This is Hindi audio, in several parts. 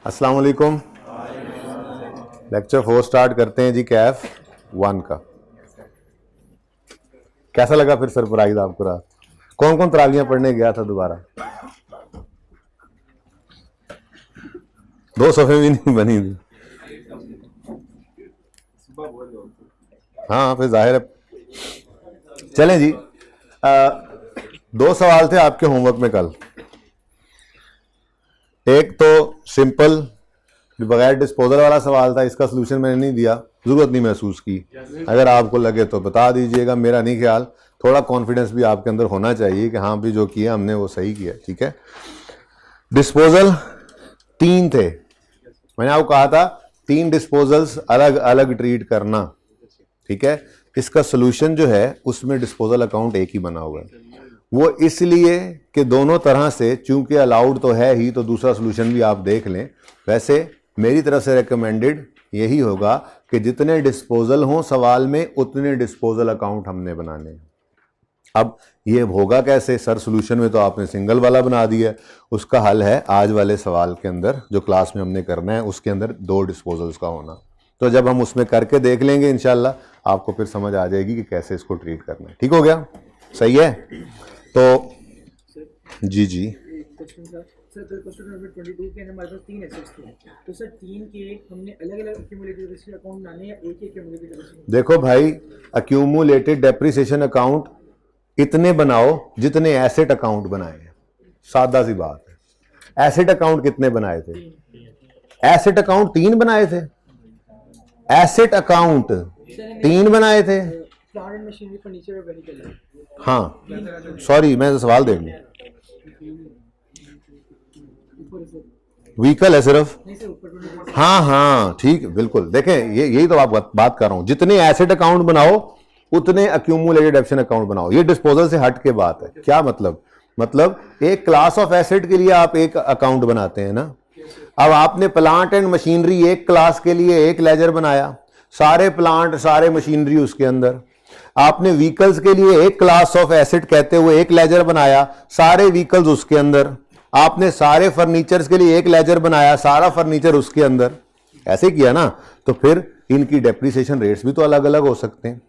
अस्सलाम वालेकुम। लेक्चर 4 स्टार्ट करते हैं जी, कैफ 1 का। कैसा लगा फिर सरप्राइज आपको रात? कौन कौन तरावियां पढ़ने गया था दोबारा? 2 सफ़े भी नहीं बनी थी। हाँ फिर जाहिर है। चलें जी, 2 सवाल थे आपके होमवर्क में कल। एक तो सिंपल बगैर डिस्पोजल वाला सवाल था, इसका सलूशन मैंने नहीं दिया, जरूरत नहीं महसूस की। अगर आपको लगे तो बता दीजिएगा, मेरा नहीं ख्याल। थोड़ा कॉन्फिडेंस भी आपके अंदर होना चाहिए कि हाँ भी जो किया हमने वो सही किया। ठीक है, डिस्पोजल 3 थे, मैंने आपको कहा था 3 डिस्पोजल्स अलग अलग ट्रीट करना। ठीक है, इसका सोल्यूशन जो है उसमें डिस्पोजल अकाउंट एक ही बना हुआ है। वो इसलिए कि दोनों तरह से चूंकि अलाउड तो है ही, तो दूसरा सोल्यूशन भी आप देख लें। वैसे मेरी तरफ से रेकमेंडेड यही होगा कि जितने डिस्पोजल हों सवाल में उतने डिस्पोजल अकाउंट हमने बनाने हैं। अब ये होगा कैसे सर? सोल्यूशन में तो आपने सिंगल वाला बना दिया। उसका हल है आज वाले सवाल के अंदर, जो क्लास में हमने करना है उसके अंदर 2 डिस्पोजल्स का होना। तो जब हम उसमें करके देख लेंगे इंशाल्लाह आपको फिर समझ आ जाएगी कि कैसे इसको ट्रीट करना है। ठीक हो गया? सही है। तो जी जी सर क्वेश्चन नंबर 22 के हमारे पास 3 एसेट्स थे, तो सर 3 के हमने अलग-अलग एक्यूमुलेटेड डेप्रिसिएशन अकाउंट बनाने या एक ही एक्यूमुलेटेड डेप्रिसिएशन? देखो भाई, एक्यूमुलेटेड डेप्रिसिएशन अकाउंट इतने बनाओ जितने एसेट अकाउंट बनाए हैं। सादा सी बात है। एसेट अकाउंट कितने बनाए थे? एसेट अकाउंट 3 बनाए थे। एसेट अकाउंट 3 बनाए थे। प्लांट एंड मशीनरी, फर्नीचर और वेहिकल। हाँ सॉरी, मैं सवाल देख लूं। व्हीकल है सिर्फ? हाँ हाँ ठीक, बिल्कुल। देखें यही तो आप बात कर रहा हूं, जितने एसेट अकाउंट बनाओ उतने एक्यूमुलेटेड डेप्रिसिएशन अकाउंट बनाओ। ये डिस्पोजल से हट के बात है। क्या मतलब एक क्लास ऑफ एसेट के लिए आप एक अकाउंट बनाते हैं ना। अब आपने प्लांट एंड मशीनरी एक क्लास के लिए एक लेजर बनाया, सारे प्लांट सारे मशीनरी उसके अंदर। आपने व्हीकल्स के लिए एक क्लास ऑफ एसेट कहते हुए एक लेजर बनाया, सारे व्हीकल्स उसके अंदर। आपने सारे फर्नीचर्स के लिए एक लेजर बनाया, सारा फर्नीचर उसके अंदर। ऐसे किया ना, तो फिर इनकी डेप्रिसिएशन रेट्स भी तो अलग अलग हो सकते हैं।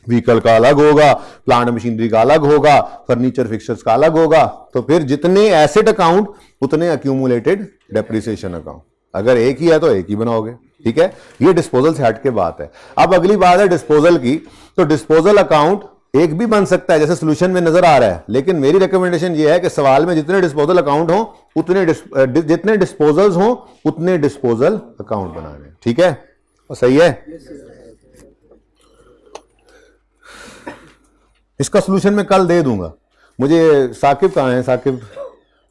व्हीकल का अलग होगा, प्लांट मशीनरी का अलग होगा, फर्नीचर फिक्सर्स का अलग होगा। तो फिर जितने एसेट अकाउंट उतने एक्यूमुलेटेड डेप्रिसिएशन अकाउंट। अगर एक ही है तो एक ही बनाओगे। ठीक है, ये डिस्पोजल से हट के बात है। अब अगली बात है डिस्पोजल की। तो डिस्पोजल अकाउंट एक भी बन सकता है जैसे सोल्यूशन में नजर आ रहा है, लेकिन मेरी रिकमेंडेशन ये है कि सवाल में जितने डिस्पोजल अकाउंट हो उतने जितने डिस्पोजल्स हो उतने डिस्पोजल अकाउंट बनाने। ठीक है, और सही है। इसका सोल्यूशन मैं कल दे दूंगा। मुझे साकिब कहाँ है? साकिब,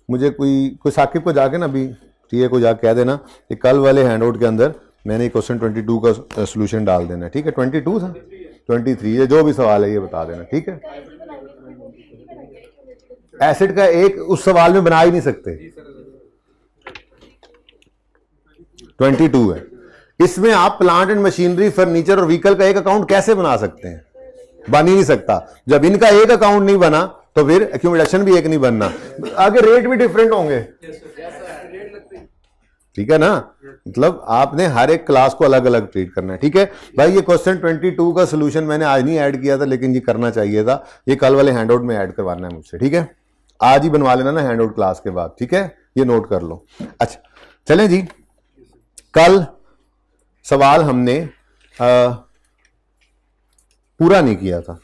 मुझे कोई साकिब को जाके ना अभी टीए को जाके कह देना कि कल वाले हैंडआउट के अंदर मैंने क्वेश्चन 22 का सोल्यूशन डाल देना। ठीक है, 22 था 23, ये जो भी सवाल है ये बता देना। ठीक है, एसिड का एक उस सवाल में बना ही नहीं सकते। 22 है, इसमें आप प्लांट एंड मशीनरी, फर्नीचर और व्हीकल का एक अकाउंट कैसे बना सकते हैं? बन ही नहीं सकता। जब इनका एक अकाउंट नहीं बना तो फिर एक्यूमुलेशन भी एक नहीं बनना। आगे रेट भी डिफरेंट होंगे। ठीक है ना, मतलब आपने हर एक क्लास को अलग अलग ट्रीट करना है। ठीक है भाई, ये क्वेश्चन 22 का सोल्यूशन मैंने आज नहीं ऐड किया था, लेकिन ये करना चाहिए था। ये कल वाले हैंडआउट में ऐड करवाना है मुझसे। ठीक है, आज ही बनवा लेना ना हैंडआउट क्लास के बाद। ठीक है, ये नोट कर लो। अच्छा चलें जी, कल सवाल हमने पूरा नहीं किया था।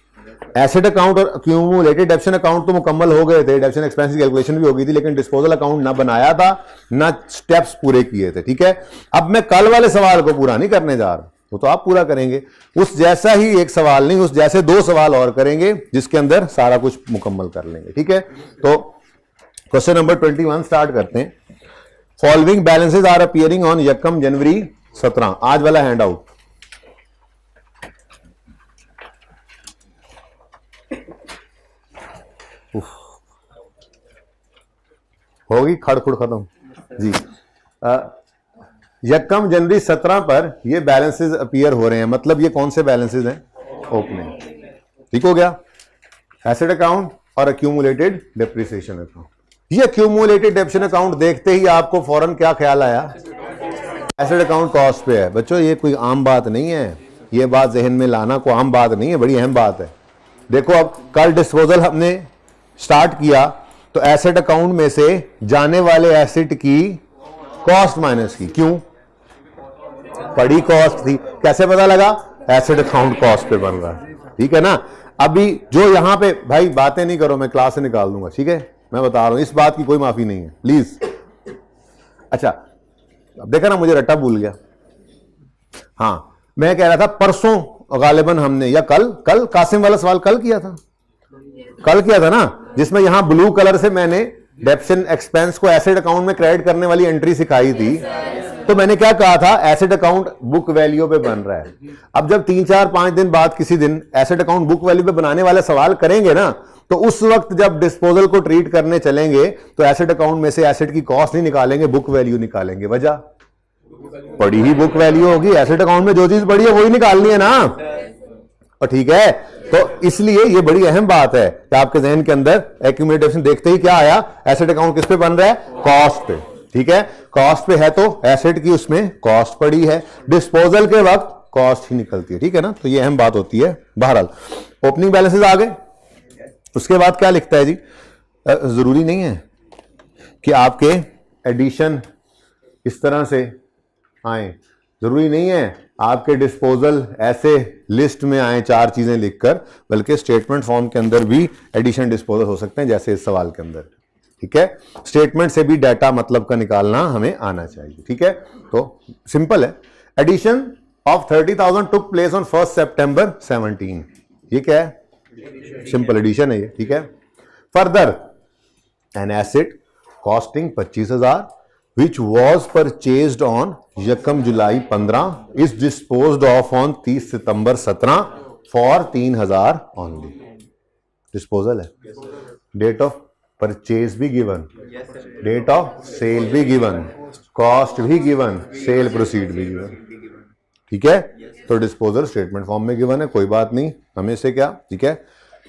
एसेट अकाउंट और एक्यूमुलेटेड डेप्रिसिएशन अकाउंट तो मुकम्मल हो गए थे, डेप्रिसिएशन एक्सपेंस की कैलकुलेशन भी हो गई थी, लेकिन डिस्पोजल अकाउंट ना बनाया था ना स्टेप्स पूरे किए थे। ठीक है, अब मैं कल वाले सवाल को पूरा नहीं करने जा रहा, वो तो आप पूरा करेंगे। उस जैसा ही एक सवाल नहीं, उस जैसे 2 सवाल और करेंगे जिसके अंदर सारा कुछ मुकम्मल कर लेंगे। ठीक है, तो क्वेश्चन नंबर 21 स्टार्ट करते हैं। Following balances are appearing on 1 January 17, आज वाला हैंड आउट। होगी खड़खुड़ खत्म जी। 1 जनवरी 17 पर ये बैलेंसेस अपीयर हो रहे हैं। मतलब ये कौन से बैलेंसेस हैं? ओपनिंग। ठीक हो गया, एसेट अकाउंट और एक्यूमुलेटेड डेप्रिसिएशन अकाउंट। ये क्यूमुलेटेड डेप्शन अकाउंट देखते ही आपको फौरन क्या ख्याल आया? एसेट अकाउंट कॉस्ट पे है। बच्चों ये कोई आम बात नहीं है, ये बात जहन में लाना कोई आम बात नहीं है, बड़ी अहम बात है। देखो अब कल डिस्पोजल हमने स्टार्ट किया तो एसेट अकाउंट में से जाने वाले एसेट की कॉस्ट माइनस की, क्यों? पड़ी कॉस्ट थी। कैसे पता लगा? एसेट अकाउंट कॉस्ट पे बन रहा है, ठीक है ना। अभी जो यहां पे भाई बातें नहीं करो, मैं क्लास से निकाल दूंगा, ठीक है, मैं बता रहा हूं, इस बात की कोई माफी नहीं है, प्लीज। अच्छा अब देखा ना, मुझे रट्टा भूल गया। हाँ मैं कह रहा था परसों गालिबन हमने, या कल कासिम वाला सवाल कल किया था ना, जिसमें यहां ब्लू कलर से मैंने डेप्शन एक्सपेंस को एसेट अकाउंट में क्रेडिट करने वाली एंट्री सिखाई थी। तो मैंने क्या कहा था? एसेट अकाउंट बुक वैल्यू पे बन रहा है। अब जब 3-4-5 दिन बाद किसी दिन एसेट अकाउंट बुक वैल्यू पे बनाने वाले सवाल करेंगे ना, तो उस वक्त जब डिस्पोजल को ट्रीट करने चलेंगे तो एसेट अकाउंट में से एसेट की कॉस्ट नहीं निकालेंगे, बुक वैल्यू निकालेंगे। वजह पड़ी ही बुक वैल्यू होगी, एसेट अकाउंट में जो चीज पड़ी है वही निकालनी है ना, और ठीक है। तो इसलिए ये बड़ी अहम बात है कि आपके जहन के अंदर एक्यूमुलेशन देखते ही क्या आया? एसेट अकाउंट किस पे बन रहा है? कॉस्ट पे, ठीक है। कॉस्ट पे है तो एसेट की उसमें कॉस्ट पड़ी है, डिस्पोजल के वक्त कॉस्ट ही निकलती है, ठीक है ना। तो ये अहम बात होती है। बहरहाल ओपनिंग बैलेंसेस आ गए, उसके बाद क्या लिखता है जी? जरूरी नहीं है कि आपके एडिशन इस तरह से आए, जरूरी नहीं है आपके डिस्पोजल ऐसे लिस्ट में आए 4 चीजें लिखकर, बल्कि स्टेटमेंट फॉर्म के अंदर भी एडिशन डिस्पोजल हो सकते हैं, जैसे इस सवाल के अंदर, ठीक है। स्टेटमेंट से भी डाटा मतलब का निकालना हमें आना चाहिए, ठीक है। तो सिंपल है। Addition of 30,000 took place on 1 September 17, ये क्या है? सिंपल एडिशन है ये, ठीक है। Further an asset costing 25,000 which was purchased on 1 July 15 is disposed of on 30 September 17 for 3,000 only। Disposal है। डेट ऑफ परचेज भी गिवन, डेट ऑफ सेल भी गिवन, कॉस्ट भी गिवन, सेल प्रोसीड भी गिवन, ठीक है। तो डिस्पोजल स्टेटमेंट फॉर्म में गिवन है, कोई बात नहीं, हमें से क्या, ठीक है।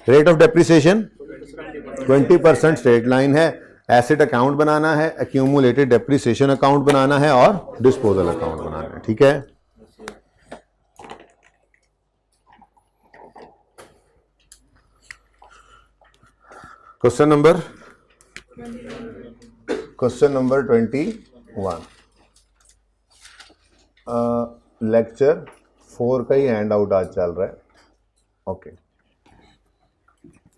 Rate of depreciation 20% straight line है। एसेट अकाउंट बनाना है, एक्यूमुलेटेड डेप्रिसिएशन अकाउंट बनाना है और डिस्पोजल अकाउंट बनाना है, ठीक है। क्वेश्चन नंबर 21 लेक्चर 4 का ही हैंड आउट आज चल रहा है, ओके।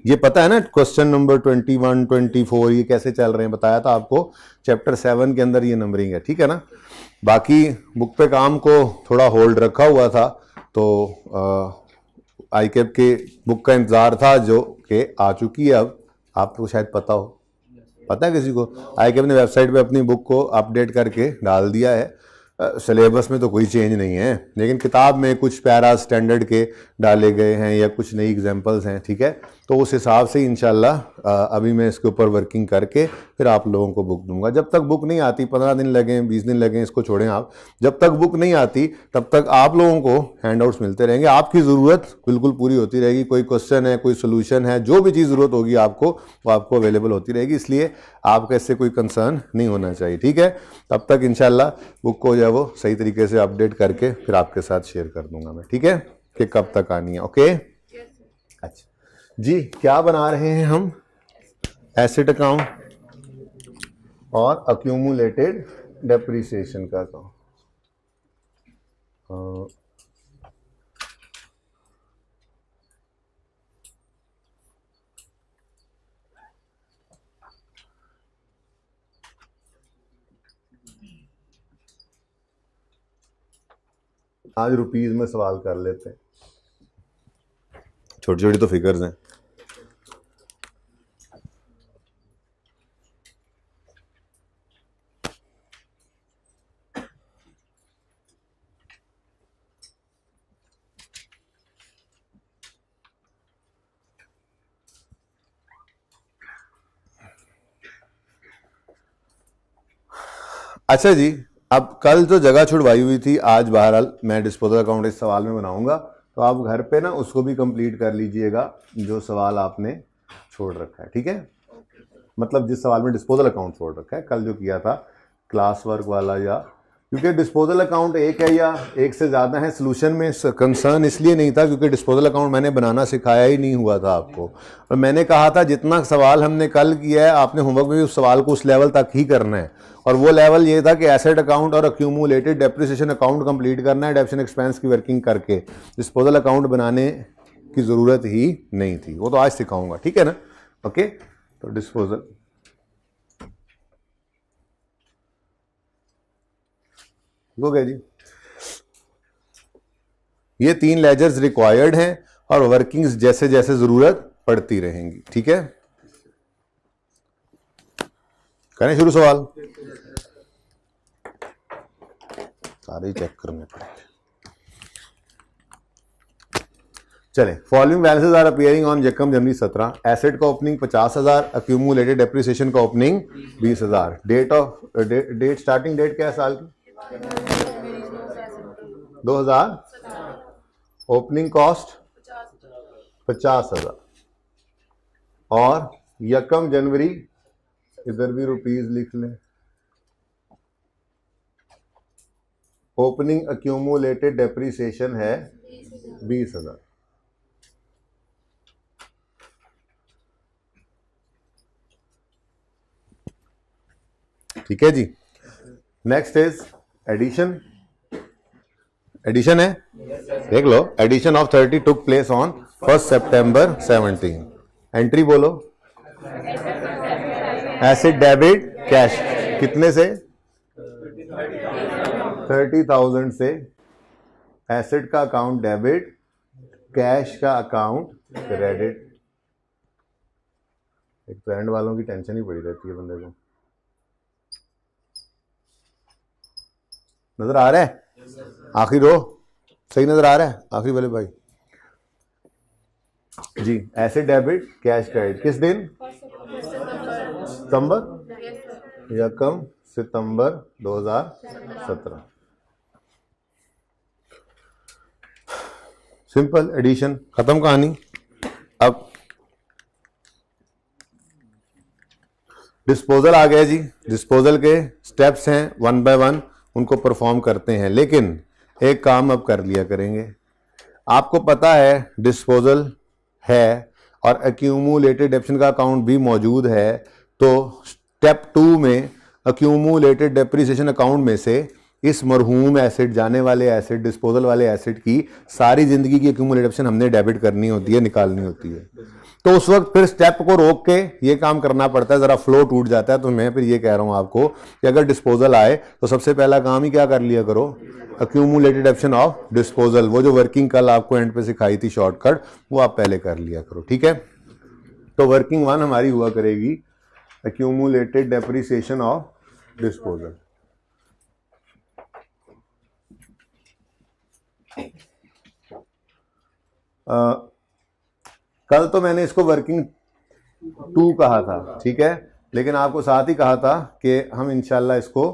ये पता है ना क्वेश्चन नंबर 21, 24 ये कैसे चल रहे हैं, बताया था आपको चैप्टर 7 के अंदर ये नंबरिंग है, ठीक है ना। बाकी बुक पे काम को थोड़ा होल्ड रखा हुआ था, तो आईकेप के बुक का इंतजार था जो कि आ चुकी है। अब आपको शायद पता हो, पता है किसी को? आईकेप ने वेबसाइट पे अपनी बुक को अपडेट करके डाल दिया है। सिलेबस में तो कोई चेंज नहीं है, लेकिन किताब में कुछ पैरा स्टैंडर्ड के डाले गए हैं या कुछ नई एग्जांपल्स हैं, ठीक है। तो उस हिसाब से इंशाल्लाह अभी मैं इसके ऊपर वर्किंग करके फिर आप लोगों को बुक दूंगा। जब तक बुक नहीं आती, 15 दिन लगें, 20 दिन लगें, इसको छोड़ें आप, जब तक बुक नहीं आती तब तक आप लोगों को हैंडआउट्स मिलते रहेंगे। आपकी ज़रूरत बिल्कुल पूरी होती रहेगी। कोई क्वेश्चन है, कोई सोल्यूशन है, जो भी चीज़ ज़रूरत होगी आपको, वो आपको अवेलेबल होती रहेगी। इसलिए आपका इससे कोई कंसर्न नहीं होना चाहिए, ठीक है। तब तक इंशाल्लाह बुक को जो है वो सही तरीके से अपडेट करके फिर आपके साथ शेयर कर दूंगा मैं, ठीक है, कि कब तक आनी है, ओके। अच्छा जी, क्या बना रहे हैं हम? एसेट अकाउंट और अक्यूमुलेटेड डेप्रिसिएशन का अकाउंट। आज रुपीज में सवाल कर लेते हैं, छोटी छोटी तो फिगर्स हैं। अच्छा जी, अब कल जो जगह छुड़वाई हुई थी, आज बहरहाल मैं डिस्पोजल अकाउंट इस सवाल में बनाऊंगा, तो आप घर पे ना उसको भी कंप्लीट कर लीजिएगा जो सवाल आपने छोड़ रखा है, ठीक है। मतलब जिस सवाल में डिस्पोजल अकाउंट छोड़ रखा है, कल जो किया था क्लास वर्क वाला, या क्योंकि डिस्पोजल अकाउंट एक है या एक से ज़्यादा है, सोल्यूशन में कंसर्न इसलिए नहीं था क्योंकि डिस्पोजल अकाउंट मैंने बनाना सिखाया ही नहीं हुआ था आपको। और मैंने कहा था जितना सवाल हमने कल किया है आपने होमवर्क में भी उस सवाल को उस लेवल तक ही करना है, और वो लेवल ये था कि एसेट अकाउंट और अक्यूमुलेटेड डेप्रिसिएशन अकाउंट कंप्लीट करना है डेप्रिसिएशन एक्सपेंस की वर्किंग करके। डिस्पोजल अकाउंट बनाने की ज़रूरत ही नहीं थी, वो तो आज सिखाऊंगा, ठीक है ना। ओके, तो डिस्पोजल हो गया जी। ये 3 लेजर्स रिक्वायर्ड हैं और वर्किंग्स जैसे जैसे जरूरत पड़ती रहेंगी, ठीक है। करें शुरू सवाल, सारे चेक करने पड़ेंगे। चले, following balances are appearing on यकम जनवरी 17। एसेट का ओपनिंग 50,000, अक्यूमुलेटेड डेप्रिसिएशन का ओपनिंग 20,000। डेट स्टार्टिंग डेट क्या है साल की? 2000। ओपनिंग कॉस्ट 50,000 और यकम जनवरी, इधर भी रुपीज लिख लें। ओपनिंग अक्यूमुलेटेड डेप्रिसिएशन है 20,000। ठीक है जी। Next is addition. एडिशन है, देख लो। Addition of 30 took place on 1 September 17। Entry बोलो। एसेट डेबिट कैश, कितने से? 30,000 से। एसेट का अकाउंट डेबिट, कैश का अकाउंट क्रेडिट। एक तो एंड वालों की टेंशन ही पड़ी रहती है बंदे को। नजर आ रहा है? आखिरी रो सही नजर आ रहा है? आखिरी वाले भाई जी। एसेट डेबिट कैश क्रेडिट किस दिन? सितंबर, यकम सितंबर 2017। सिंपल एडिशन, खत्म कहानी। अब डिस्पोजल आ गया जी। डिस्पोजल के स्टेप्स हैं 1 बाय 1, उनको परफॉर्म करते हैं। लेकिन एक काम अब कर लिया करेंगे। आपको पता है डिस्पोजल है और एक्यूमुलेटेड डेप्रिसिएशन का अकाउंट भी मौजूद है, तो स्टेप 2 में एक्यूमुलेटेड डेप्रिसिएशन अकाउंट में से इस मरहूम एसेट, जाने वाले एसेट, डिस्पोजल वाले एसेट की सारी जिंदगी की एक्यूमुलेटेड डेप्रिसिएशन हमने डेबिट करनी होती है, निकालनी होती है। तो उस वक्त फिर स्टेप को रोक के ये काम करना पड़ता है, जरा फ्लो टूट जाता है। तो मैं फिर ये कह रहा हूं आपको कि अगर डिस्पोजल आए तो सबसे पहला काम ही क्या कर लिया करो? एक्यूमुलेटेड डेप्रिसिएशन ऑफ डिस्पोजल, वो जो वर्किंग कल आपको एंड पे सिखाई थी शॉर्टकट, वो आप पहले कर लिया करो, ठीक है। तो वर्किंग 1 हमारी हुआ करेगी एक्यूमुलेटेड डेप्रिसिएशन ऑफ डिस्पोजल। कल तो मैंने इसको वर्किंग 2 कहा था, ठीक है, लेकिन आपको साथ ही कहा था कि हम इंशाल्लाह इसको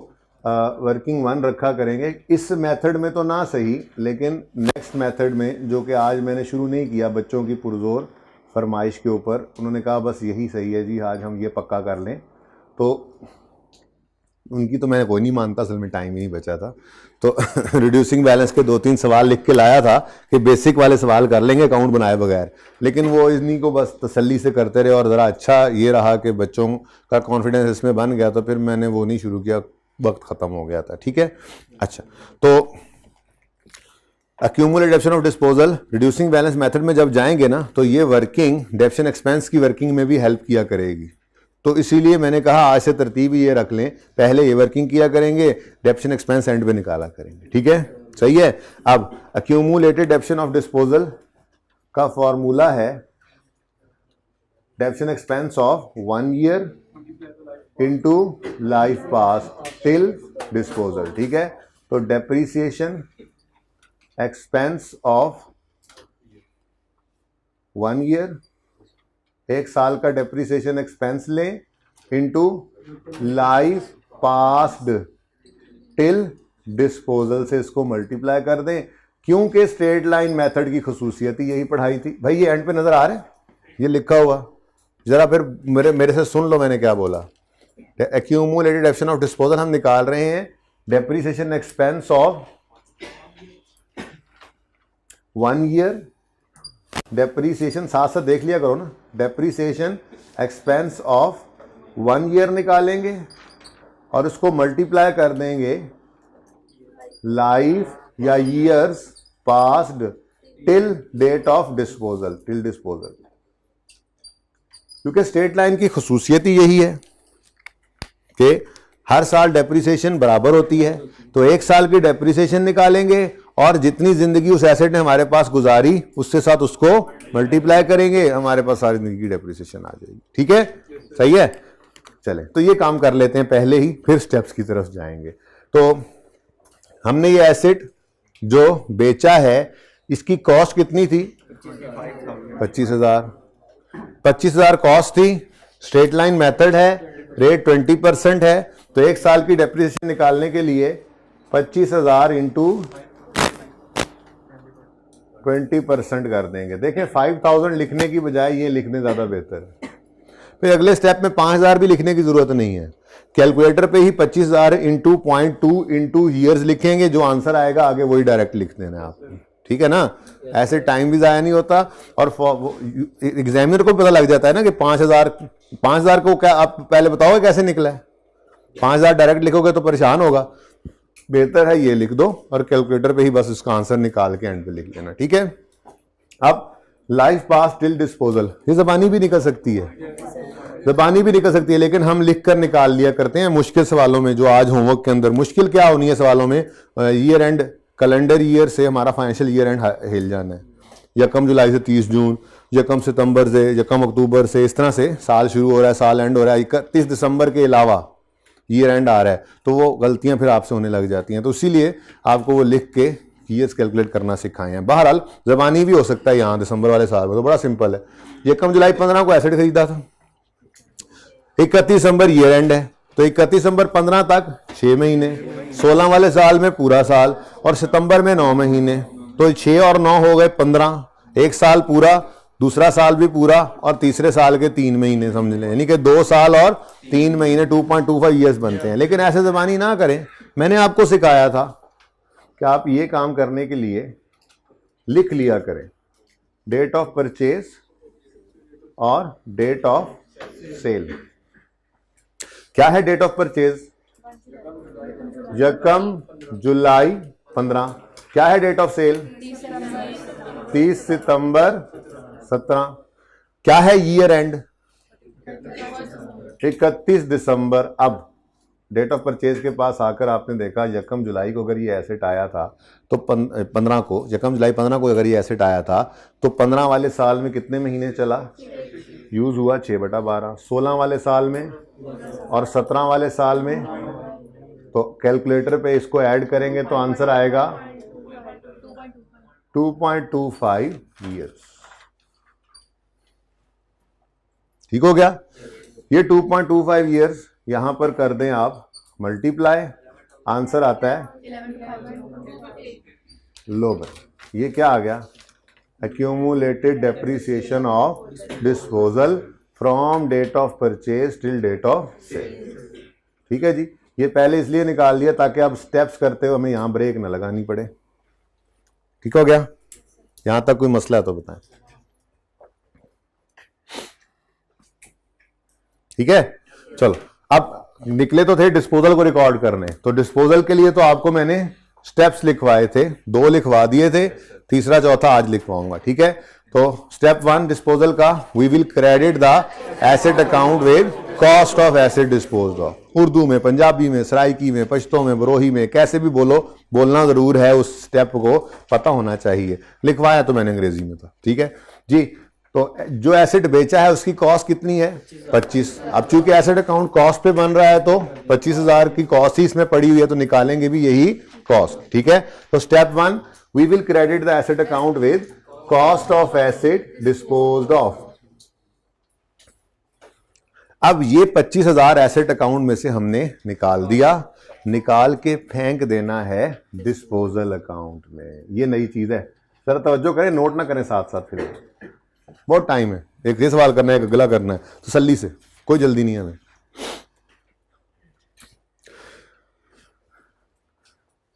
वर्किंग 1 रखा करेंगे। इस मेथड में तो ना सही, लेकिन नेक्स्ट मेथड में, जो कि आज मैंने शुरू नहीं किया, बच्चों की पुरजोर फरमाइश के ऊपर, उन्होंने कहा बस यही सही है जी, आज हम ये पक्का कर लें। तो उनकी तो मैं कोई नहीं मानता, असल में टाइम ही नहीं बचा था। तो रिड्यूसिंग बैलेंस के 2-3 सवाल लिख के लाया था कि बेसिक वाले सवाल कर लेंगे अकाउंट बनाए बगैर, लेकिन वो इन्हीं को बस तसल्ली से करते रहे और ज़रा अच्छा ये रहा कि बच्चों का कॉन्फिडेंस इसमें बन गया, तो फिर मैंने वो नहीं शुरू किया, वक्त ख़त्म हो गया था, ठीक है। अच्छा, तो accumulated depreciation of disposal reducing balance method में जब जाएंगे ना, तो ये वर्किंग डेप्रिसिएशन एक्सपेंस की वर्किंग में भी हेल्प किया करेगी। तो इसीलिए मैंने कहा आज से तरतीब ये रख लें, पहले ये वर्किंग किया करेंगे, डेप्रिसिएशन एक्सपेंस एंड पे निकाला करेंगे, ठीक है, सही है। अब एक्यूमुलेटेड डेप्रिसिएशन ऑफ डिस्पोजल का फॉर्मूला है depreciation expense of 1 year into life past till disposal, ठीक है। तो डेप्रिसिएशन एक्सपेंस ऑफ 1 ईयर, 1 साल का डेप्रिसिएशन एक्सपेंस लें, into life passed till disposal से इसको मल्टीप्लाई कर दें, क्योंकि स्ट्रेट लाइन मेथड की खसूसियत ही यही पढ़ाई थी। भाई ये एंड पे नजर आ रहा है, ये लिखा हुआ, जरा फिर मेरे से सुन लो मैंने क्या बोला। एक्यूमुलेटेड एफिशिएंसी ऑफ डिस्पोजल हम निकाल रहे हैं depreciation expense of 1 year. Depreciation साथ साथ देख लिया करो ना, डेप्रिसिएशन एक्सपेंस ऑफ 1 ईयर निकालेंगे और उसको मल्टीप्लाई कर देंगे लाइफ या years passed till date of disposal, till disposal. क्योंकि स्ट्रेट लाइन की खुसूसियत ही यही है कि हर साल डेप्रिसिएशन बराबर होती है, तो 1 साल की डेप्रिसिएशन निकालेंगे और जितनी जिंदगी उस एसेट ने हमारे पास गुजारी उससे साथ उसको मल्टीप्लाई करेंगे, हमारे पास सारी जिंदगी की डेप्रिसिएशन आ जाएगी। ठीक है, सही है। चले तो ये काम कर लेते हैं पहले ही, फिर स्टेप्स की तरफ जाएंगे। तो हमने ये एसेट जो बेचा है इसकी कॉस्ट कितनी थी? 25,000। 25,000 कॉस्ट थी। स्ट्रेट लाइन मेथड है, रेट 20% है, तो 1 साल की डेप्रिसिएशन निकालने के लिए 25,000 इंटू 20% कर देंगे। देखें 5,000 लिखने की बजाय ये लिखने ज्यादा बेहतर है। फिर अगले स्टेप में 5,000 भी लिखने की जरूरत नहीं है, कैलकुलेटर पे ही 25,000 इंटू 0.2 इंटू ईयर्स लिखेंगे, जो आंसर आएगा आगे वही डायरेक्ट लिख देना है आपको। ठीक है ना, ऐसे टाइम भी जाया नहीं होता और एग्जामिनर को पता लग जाता है ना कि 5,000 को क्या, आप पहले बताओगे कैसे निकला है? 5,000 डायरेक्ट लिखोगे तो परेशान होगा, बेहतर है ये लिख दो और कैलकुलेटर पे ही बस इसका आंसर निकाल के एंड पे लिख लेना। ठीक है। अब लाइफ पास टिल डिस्पोजल, ये ज़बानी भी निकल सकती है, ज़बानी भी निकल सकती है, लेकिन हम लिख कर निकाल लिया करते हैं मुश्किल सवालों में। जो आज होमवर्क के अंदर मुश्किल क्या होनी है सवालों में, ईयर एंड कैलेंडर ईयर से हमारा फाइनेंशियल ईयर एंड हिल जाना है, यकम जुलाई से 30 जून, यकम सितंबर से यकम अक्टूबर से, इस तरह से साल शुरू हो रहा है, साल एंड हो रहा है, 31 दिसंबर के अलावा ईयर एंड आ रहा है, तो वो गलतियां फिर आपसे होने लग जाती हैं। तो इसीलिए आपको वो लिख के ईयर्स कैलकुलेट करना सिखाए हैं। बहरहाल ज़बानी भी हो सकता है यहाँ दिसंबर वाले साल में, तो बड़ा सिंपल है। यकम जुलाई 15 को एसेट खरीदा था, 31 दिसंबर ईयर एंड है, तो 31 दिसंबर 15 तक 6 महीने, 16 वाले साल में पूरा साल और सितंबर में 9 महीने, तो 6 और 9 हो गए 15, 1 साल पूरा, दूसरा साल भी पूरा और तीसरे साल के 3 महीने समझ लें, यानी कि 2 साल और 3 महीने 2.25 ईयर्स बनते हैं। लेकिन ऐसे ज़बानी ना करें, मैंने आपको सिखाया था कि आप ये काम करने के लिए लिख लिया करें डेट ऑफ परचेज और डेट ऑफ सेल। क्या है डेट ऑफ परचेज? यकम जुलाई 15। क्या है डेट ऑफ सेल? 30 सितंबर 17। क्या है ईयर एंड? 31 दिसंबर। अब डेट ऑफ परचेज के पास आकर आपने देखा यकम जुलाई को अगर ये एसेट आया था तो 15 को, यकम जुलाई 15 को अगर ये एसेट आया था तो 15 वाले साल में कितने महीने चला? यूज हुआ 6/12। 16 वाले साल में और 17 वाले साल में, तो कैलकुलेटर पे इसको ऐड करेंगे तो आंसर आएगा 2.25 ईयर्स। ठीक हो गया? ये 2.25 ईयर्स यहां पर कर दें आप मल्टीप्लाई, आंसर आता है 11. लो भाई, ये क्या आ गया? Accumulated depreciation of disposal from date of purchase till date of sale. ठीक है जी, ये पहले इसलिए निकाल लिया ताकि आप स्टेप्स करते हो हमें यहां ब्रेक ना लगानी पड़े। ठीक हो गया? यहां तक कोई मसला है तो बताएं। ठीक है, चलो अब निकले तो थे डिस्पोजल को रिकॉर्ड करने, तो डिस्पोजल के लिए तो आपको मैंने स्टेप्स लिखवाए थे, 2 लिखवा दिए थे, तीसरा चौथा आज लिखवाऊंगा। ठीक है, तो स्टेप 1 डिस्पोजल का, we will credit the asset account with cost of asset disposed of. Urdu में, पंजाबी में, सराइकी में, पश्तो में, बरोही में, कैसे भी बोलो, बोलना जरूर है, उस स्टेप को पता होना चाहिए। लिखवाया तो मैंने अंग्रेजी में था। ठीक है जी, तो जो एसेट बेचा है उसकी कॉस्ट कितनी है? 25। अब चूंकि एसेट अकाउंट कॉस्ट पे बन रहा है तो 25,000 की कॉस्ट ही इसमें पड़ी हुई है, तो निकालेंगे भी यही कॉस्ट। ठीक है, तो step 1 we will credit the asset account with cost of asset disposed of. अब ये 25,000 एसेट अकाउंट में से हमने निकाल दिया, निकाल के फेंक देना है डिस्पोजल अकाउंट में। ये नई चीज है, सर तवज्जो करें, नोट ना करें साथ साथ। फिर बहुत टाइम है, एक ये सवाल करना है, एक अगला करना है, तसल्ली से, कोई जल्दी नहीं है हमें।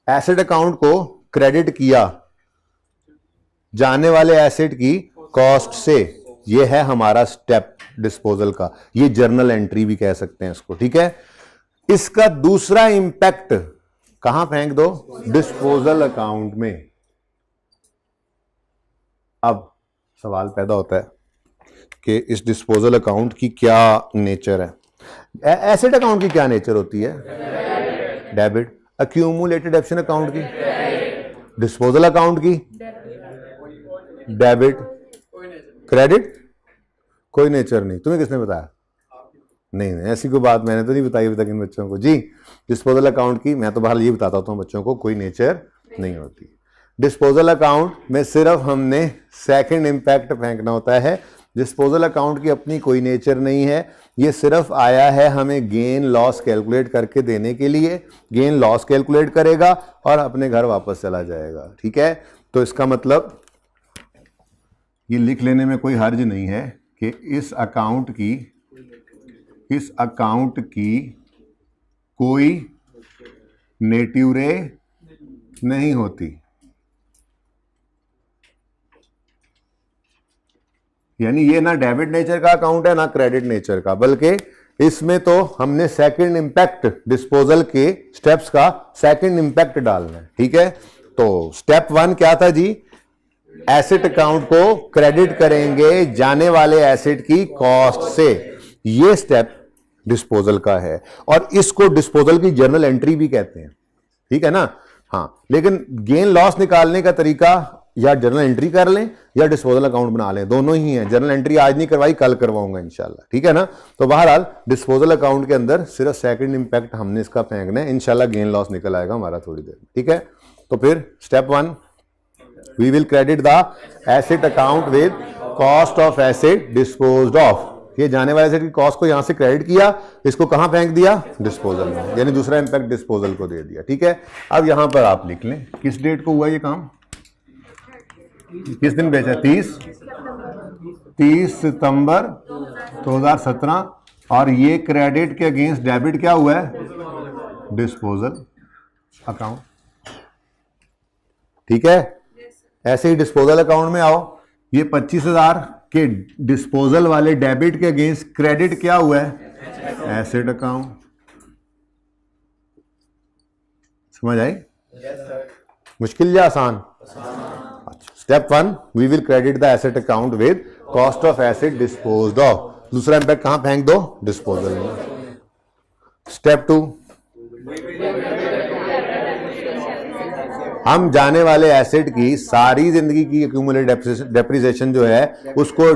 एसेट अकाउंट को क्रेडिट किया जाने वाले एसेट की कॉस्ट से, ये है हमारा स्टेप डिस्पोजल का, ये जर्नल एंट्री भी कह सकते हैं इसको, ठीक है। इसका दूसरा इंपैक्ट कहां फेंक दो, डिस्पोजल अकाउंट में। अब सवाल पैदा होता है कि इस डिस्पोजल अकाउंट की क्या नेचर है। एसेट अकाउंट की क्या नेचर होती है, डेबिट। अक्यूमुलेटेड एक्शन अकाउंट की, डिस्पोजल अकाउंट की डेबिट। क्रेडिट कोई नेचर नहीं, तुम्हें किसने बताया? नहीं नहीं, ऐसी कोई बात मैंने तो नहीं बताई अभी तक इन बच्चों को जी। डिस्पोजल अकाउंट की मैं तो बहरहाल ये बताता हूं बच्चों को, कोई नेचर नहीं होती। डिस्पोजल अकाउंट में सिर्फ हमने सेकंड इंपैक्ट फेंकना होता है। डिस्पोजल अकाउंट की अपनी कोई नेचर नहीं है, ये सिर्फ आया है हमें गेन लॉस कैलकुलेट करके देने के लिए। गेन लॉस कैलकुलेट करेगा और अपने घर वापस चला जाएगा, ठीक है। तो इसका मतलब ये लिख लेने में कोई हर्ज नहीं है कि इस अकाउंट की कोई नेटिवरे नहीं होती, यानी ये ना डेबिट नेचर का अकाउंट है ना क्रेडिट नेचर का, बल्कि इसमें तो हमने सेकंड इंपैक्ट डिस्पोजल के स्टेप्स का सेकंड इंपैक्ट डालना है, ठीक है। तो स्टेप 1 क्या था जी, एसेट अकाउंट को क्रेडिट करेंगे जाने वाले एसेट की कॉस्ट से, ये स्टेप डिस्पोजल का है और इसको डिस्पोजल की जर्नल एंट्री भी कहते हैं, ठीक है ना। हाँ, लेकिन गेन लॉस निकालने का तरीका या जर्नल एंट्री कर लें या डिस्पोजल अकाउंट बना लें, दोनों ही हैं। जर्नल एंट्री आज नहीं करवाई, कल करवाऊंगा इंशाल्लाह, ठीक है ना। तो बहरहाल डिस्पोजल अकाउंट के अंदर सिर्फ सेकंड इंपैक्ट हमने इसका फेंकना है, इंशाल्लाह गेन लॉस निकल आएगा हमारा थोड़ी देर में, ठीक है। तो फिर step 1, we will credit the asset account with cost of asset disposed of. ये जाने वाले एसेट की कॉस्ट को यहां से क्रेडिट किया, इसको कहां फेंक दिया, डिस्पोजल में, यानी दूसरा इंपैक्ट डिस्पोजल को दे दिया, ठीक है। अब यहां पर आप लिख लें किस डेट को हुआ ये काम, किस दिन बेचा, 30 सितंबर 2017, और ये क्रेडिट के अगेंस्ट डेबिट क्या हुआ है, डिस्पोजल अकाउंट, ठीक है। ऐसे ही डिस्पोजल अकाउंट में आओ, ये 25,000 के डिस्पोजल वाले डेबिट के अगेंस्ट क्रेडिट क्या हुआ है, एसेट अकाउंट। समझ आई? मुश्किल या आसान? Step 1, we will credit the asset account with cost of asset disposed of. दूसरा इंपैक्ट कहां फेंक दो, डिस्पोजल में। स्टेप 2, हम जाने वाले एसेट की सारी जिंदगी की एक्यूमुलेटेड डेप्रिसिएशन जो है उसको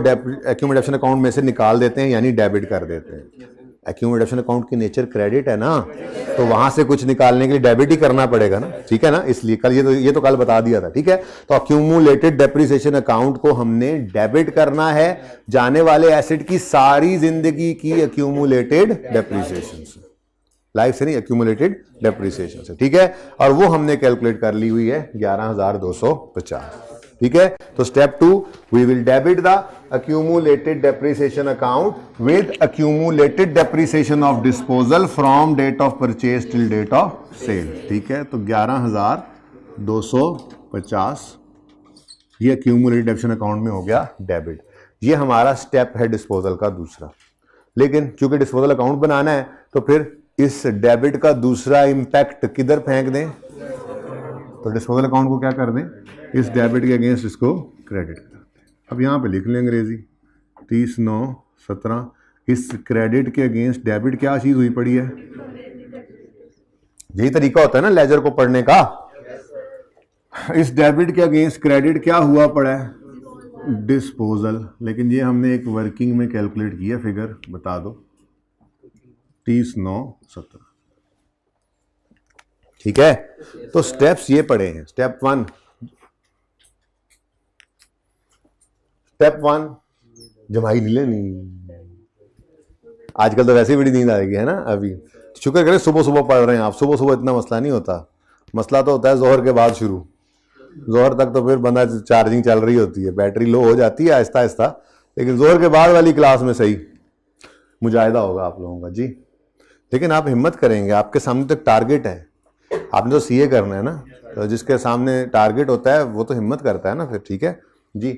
एक्यूमुलेशन अकाउंट में से निकाल देते हैं, यानी डेबिट कर देते हैं। एक्यूमुलेशन अकाउंट की नेचर क्रेडिट है ना, तो वहां से कुछ निकालने के लिए डेबिट ही करना पड़ेगा ना, ठीक है ना। इसलिए कल ये तो कल बता दिया था, ठीक है। तो एक्यूमुलेटेड डेप्रिसिएशन अकाउंट को हमने डेबिट करना है जाने वाले एसेट की सारी जिंदगी की एक्यूमुलेटेड डेप्रिसिएशन से, लाइफ से नहीं, एक्यूमुलेटेड डेप्रिसिएशन से, ठीक है। और वो हमने कैलकुलेट कर ली हुई है 11,250, ठीक है। तो step 2, we will debit the accumulated depreciation account with accumulated depreciation of disposal from date of purchase till date of sale, ठीक है। तो 11,250 ये accumulated depreciation account में हो गया डेबिट। ये हमारा स्टेप है डिस्पोजल का दूसरा। लेकिन क्योंकि डिस्पोजल अकाउंट बनाना है तो फिर इस डेबिट का दूसरा इंपैक्ट किधर फेंक दें, तो डिस्पोजल अकाउंट को क्या कर दें, इस डेबिट के अगेंस्ट इसको क्रेडिट कर दें। अब यहाँ पे लिख लें अंग्रेजी 30/9/17, इस क्रेडिट के अगेंस्ट डेबिट क्या चीज हुई पड़ी है, यही तरीका होता है ना लेजर को पढ़ने का। इस डेबिट के अगेंस्ट क्रेडिट क्या हुआ पड़ा है, डिस्पोजल। लेकिन ये हमने एक वर्किंग में कैलकुलेट किया, फिगर बता दो 30/9/17, ठीक है। तो स्टेप्स ये पड़े हैं। स्टेप 1, जमाई नहीं लेनी, आजकल तो वैसे ही बड़ी नींद आएगी है ना। अभी शुक्र करें सुबह सुबह पढ़ रहे हैं आप, सुबह सुबह इतना मसला नहीं होता। मसला तो होता है जोहर के बाद शुरू, जोहर तक तो फिर बंदा चार्जिंग चल रही होती है, बैटरी लो हो जाती है आहिस्ता आहिस्ता, लेकिन जोर के बाद वाली क्लास में सही मुजाहिदा होगा आप लोगों का जी। लेकिन आप हिम्मत करेंगे, आपके सामने तो टारगेट है, आपने तो सीए करना है ना, तो जिसके सामने टारगेट होता है वो तो हिम्मत करता है ना फिर। ठीक है जी।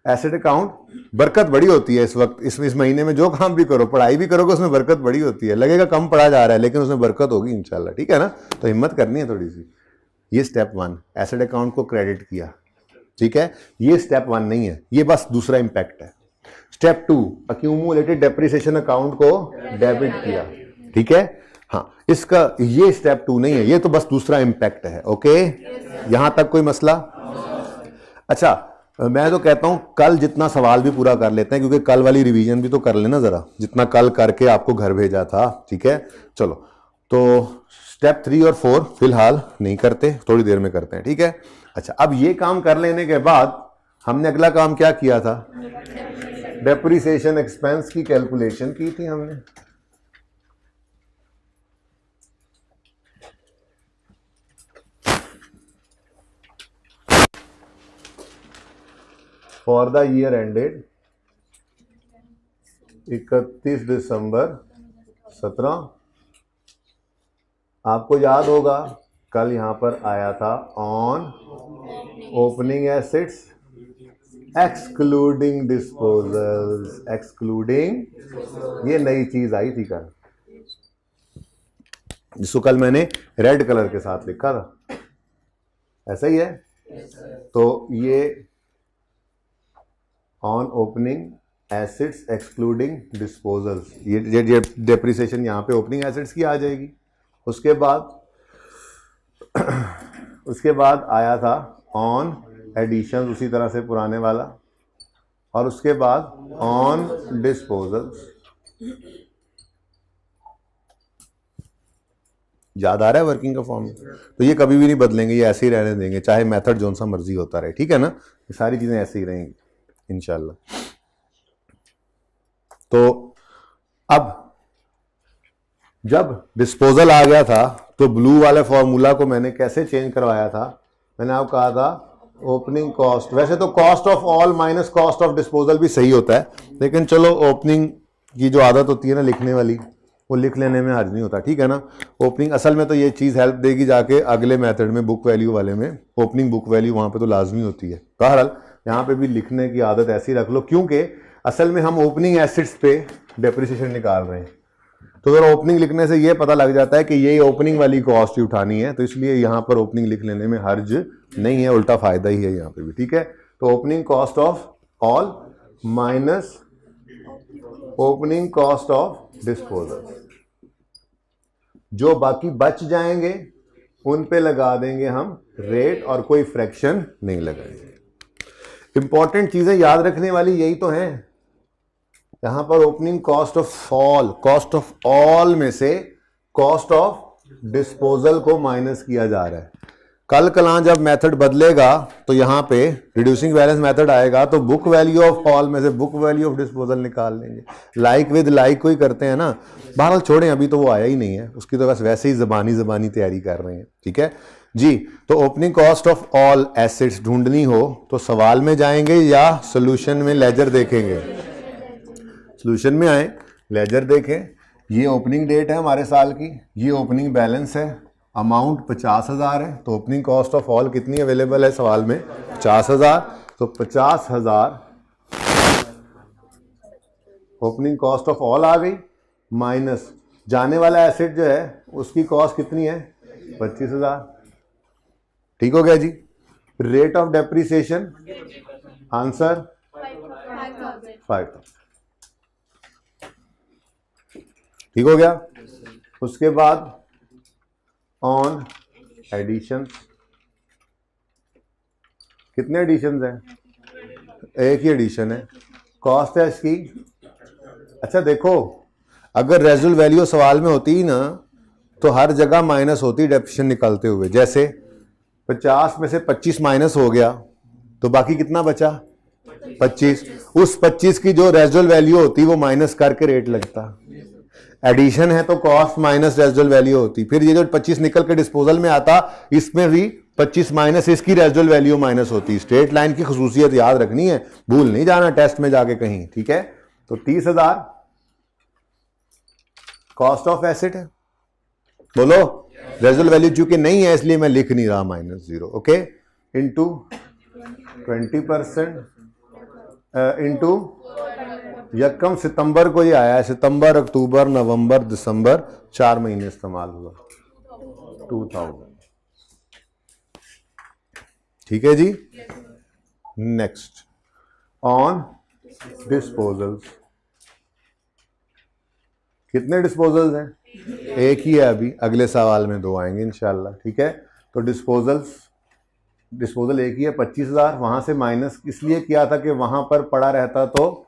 एसेट अकाउंट बरकत बड़ी होती है इस वक्त, इस महीने में जो काम भी करो, पढ़ाई भी करोगे उसमें बरकत बड़ी होती है। लगेगा कम पढ़ा जा रहा है लेकिन उसमें बरकत होगी इंशाल्लाह। ठीक है ना, तो हिम्मत करनी है थोड़ी सी। ये स्टेप 1 एसेट अकाउंट को क्रेडिट किया। ठीक है, ये स्टेप 1 नहीं है, ये बस दूसरा इंपैक्ट है। स्टेप 2 अक्यूमुलेटेड डेप्रिसिएशन अकाउंट को डेबिट किया। ठीक है, हाँ, इसका ये स्टेप 2 नहीं है, ये तो बस दूसरा इंपैक्ट है। ओके, यहां तक कोई मसला? अच्छा, मैं तो कहता हूं कल जितना सवाल भी पूरा कर लेते हैं, क्योंकि कल वाली रिवीजन भी तो कर लेना जरा, जितना कल करके आपको घर भेजा था। ठीक है, चलो, तो स्टेप 3 और 4 फिलहाल नहीं करते, थोड़ी देर में करते हैं। ठीक है, अच्छा, अब ये काम कर लेने के बाद हमने अगला काम क्या किया था? डेप्रिसिएशन एक्सपेंस की कैलकुलेशन की थी हमने। फॉर द ईयर एंडेड 31 दिसंबर 17। आपको याद होगा कल यहां पर आया था on opening assets excluding disposals. Excluding, ये नई चीज आई थी कल, जिसको कल मैंने रेड कलर के साथ लिखा था, ऐसा ही है। तो ये on opening assets excluding disposals, ये डेप्रिसिएशन यहां पे ओपनिंग एसेट्स की आ जाएगी। उसके बाद आया था ऑन एडिशन, उसी तरह से पुराने वाला, और उसके बाद ऑन डिस्पोजल्स। याद आ रहा है वर्किंग का फॉर्म? तो ये कभी भी नहीं बदलेंगे, ये ऐसे ही रहने देंगे, चाहे मेथड जोन सा मर्जी होता रहे। ठीक है ना, ये सारी चीजें ऐसे ही रहेंगी इंशाल्लाह। तो अब जब डिस्पोजल आ गया था तो ब्लू वाले फॉर्मूला को मैंने कैसे चेंज करवाया था? मैंने आपको कहा था ओपनिंग कॉस्ट, वैसे तो cost of all minus cost of disposal भी सही होता है, लेकिन चलो ओपनिंग की जो आदत होती है ना लिखने वाली, वो लिख लेने में हर्ज नहीं होता। ठीक है ना, ओपनिंग असल में तो ये चीज़ हेल्प देगी जाके अगले मेथड में, बुक वैल्यू वाले में। ओपनिंग बुक वैल्यू वहाँ पे तो लाजमी होती है। बहरहाल यहाँ पे भी लिखने की आदत ऐसी रख लो, क्योंकि असल में हम ओपनिंग एसेट्स पे डेप्रिसिएशन निकाल रहे हैं, तो अगर ओपनिंग लिखने से ये पता लग जाता है कि ये ओपनिंग वाली कॉस्ट ही उठानी है, तो इसलिए यहाँ पर ओपनिंग लिख लेने में हर्ज नहीं है, उल्टा फायदा ही है यहाँ पे भी। ठीक है, तो opening cost of all minus opening cost of disposal, जो बाकी बच जाएंगे उन पे लगा देंगे हम रेट, और कोई फ्रैक्शन नहीं लगाएंगे। इंपॉर्टेंट चीजें याद रखने वाली यही तो हैं। यहां पर opening cost of all, cost of all में से कॉस्ट ऑफ डिस्पोजल को माइनस किया जा रहा है। कल कलां जब मेथड बदलेगा तो यहां पे रिड्यूसिंग बैलेंस मेथड आएगा, तो बुक वैल्यू ऑफ ऑल में से बुक वैल्यू ऑफ डिस्पोजल निकाल लेंगे। लाइक विद लाइक को ही करते हैं ना। बहरहाल छोड़ें, अभी तो वो आया ही नहीं है, उसकी तो बस वैसे ही जबानी तैयारी कर रहे हैं। ठीक है जी, तो opening cost of all assets ढूंढनी हो तो सवाल में जाएंगे या सोल्यूशन में लेजर देखेंगे? सोल्यूशन में आए, लेजर देखें। ये ओपनिंग डेट है हमारे साल की, ये ओपनिंग बैलेंस है, अमाउंट 50,000 है, तो ओपनिंग कॉस्ट ऑफ ऑल कितनी अवेलेबल है सवाल में? 50,000। तो 50,000 ओपनिंग कॉस्ट ऑफ ऑल आ गई, माइनस जाने वाला एसेट जो है उसकी कॉस्ट कितनी है? 25,000। ठीक हो गया जी। Rate of depreciation, answer 5,000। ठीक हो गया। उसके बाद ऑन एडिशन, कितने एडिशन हैं? एक ही एडिशन है, कॉस्ट है इसकी। अच्छा देखो, अगर रेजुअल वैल्यू सवाल में होती ही ना तो हर जगह माइनस होती डेप्रिसिएशन निकालते हुए। जैसे 50 में से 25 माइनस हो गया तो बाकी कितना बचा? 25। उस 25 की जो रेजुअल वैल्यू होती वो माइनस करके रेट लगता। एडिशन है तो कॉस्ट माइनस रेजुअल वैल्यू होती, फिर ये जो 25 निकल के डिस्पोजल में आता इसमें भी 25 माइनस इसकी रेजिडुअल वैल्यू माइनस होती है। स्ट्रेट लाइन की खसूसियत याद रखनी है, भूल नहीं जाना टेस्ट में जाके कहीं, ठीक है। तो 30,000 कॉस्ट ऑफ एसेट है, बोलो। रेजिडुअल वैल्यू चूंकि नहीं है इसलिए मैं लिख नहीं रहा -0, ओके। इंटू 20% इंटू यकम सितंबर को ये आया है, सितंबर, अक्टूबर, नवंबर, दिसंबर, 4 महीने इस्तेमाल हुआ, 2000, ठीक है जी। नेक्स्ट ऑन डिस्पोजल्स, कितने डिस्पोजल्स हैं? एक ही है अभी, अगले सवाल में 2 आएंगे इंशाल्लाह, ठीक है। तो डिस्पोजल एक ही है, 25,000। वहां से माइनस इसलिए किया था कि वहां पर पड़ा रहता तो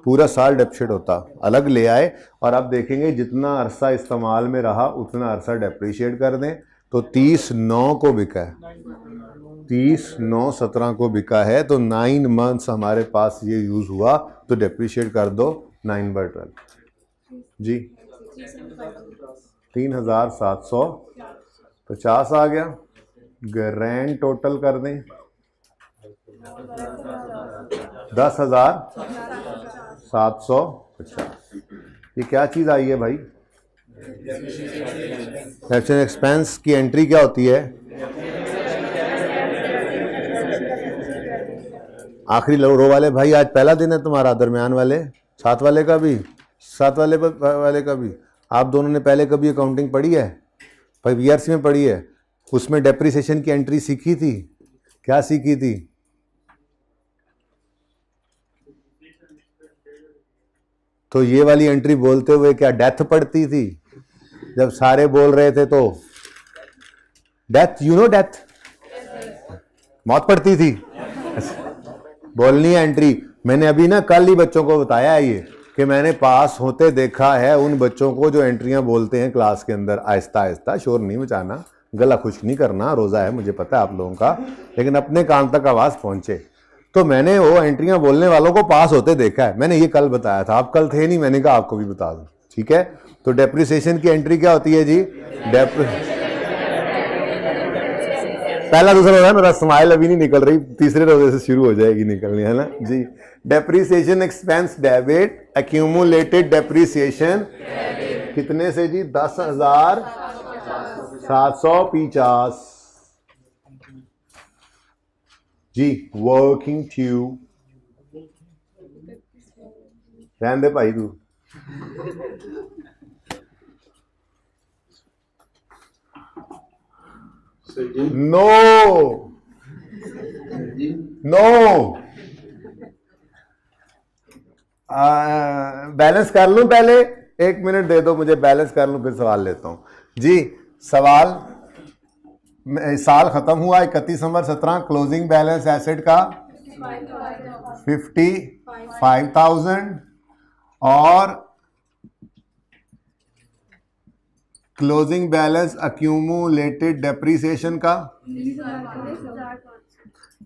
पूरा साल डेप्रिशिएट होता, अलग ले आए। और अब देखेंगे जितना अरसा इस्तेमाल में रहा उतना अरसा डेप्रिशिएट कर दें। तो 30/9 को बिका है, 30/9/17 को बिका है, तो 9 मंथ्स हमारे पास ये यूज हुआ, तो डेप्रिशिएट कर दो 9/12 जी, 3,750 आ गया। ग्रैंड टोटल कर दें 10,750। ये क्या चीज आई है भाई? एक्शन एक्सपेंस की एंट्री क्या होती है? आखिरी रो वाले भाई, आज पहला दिन है तुम्हारा, दरमियान वाले, साथ वाले का भी, साथ वाले का भी। आप दोनों ने पहले कभी अकाउंटिंग पढ़ी है? भाई बीआरसी में पढ़ी है, उसमें डेप्रिसिएशन की एंट्री सीखी थी। क्या सीखी थी? तो ये वाली एंट्री बोलते हुए क्या डेथ पड़ती थी? जब सारे बोल रहे थे तो डेथ, यू नो डेथ, मौत पड़ती थी। बोलनी है एंट्री। मैंने अभी ना कल ही बच्चों को बताया है ये कि मैंने पास होते देखा है उन बच्चों को जो एंट्रियां बोलते हैं क्लास के अंदर। आहिस्ता आहिस्ता, शोर नहीं मचाना, गला खुश्क नहीं करना, रोजा है मुझे पता है आप लोगों का, लेकिन अपने कान तक आवाज पहुंचे। तो मैंने वो एंट्रियां बोलने वालों को पास होते देखा है, मैंने ये कल बताया था, आप कल थे नहीं, मैंने कहा आपको भी बता दूं, ठीक है। तो डेप्रिसिएशन की एंट्री क्या होती है जी? पहला दूसरा रोजा, मेरा स्माइल अभी नहीं निकल रही, तीसरे रोजे से शुरू हो जाएगी निकलनी, है ना जी। Depreciation expense debit, accumulated depreciation कितने से जी? 10,750 जी। वर्किंग ट्यूब, रहने दे भाई तू। नो नो, बैलेंस कर लूं पहले, 1 मिनट दे दो मुझे, बैलेंस कर लूं फिर सवाल लेता हूं जी। सवाल, साल खत्म हुआ 31 नवंबर 17, क्लोजिंग बैलेंस एसेट का 55,000 और क्लोजिंग बैलेंस अक्यूमुलेटेड डेप्रिसिएशन का,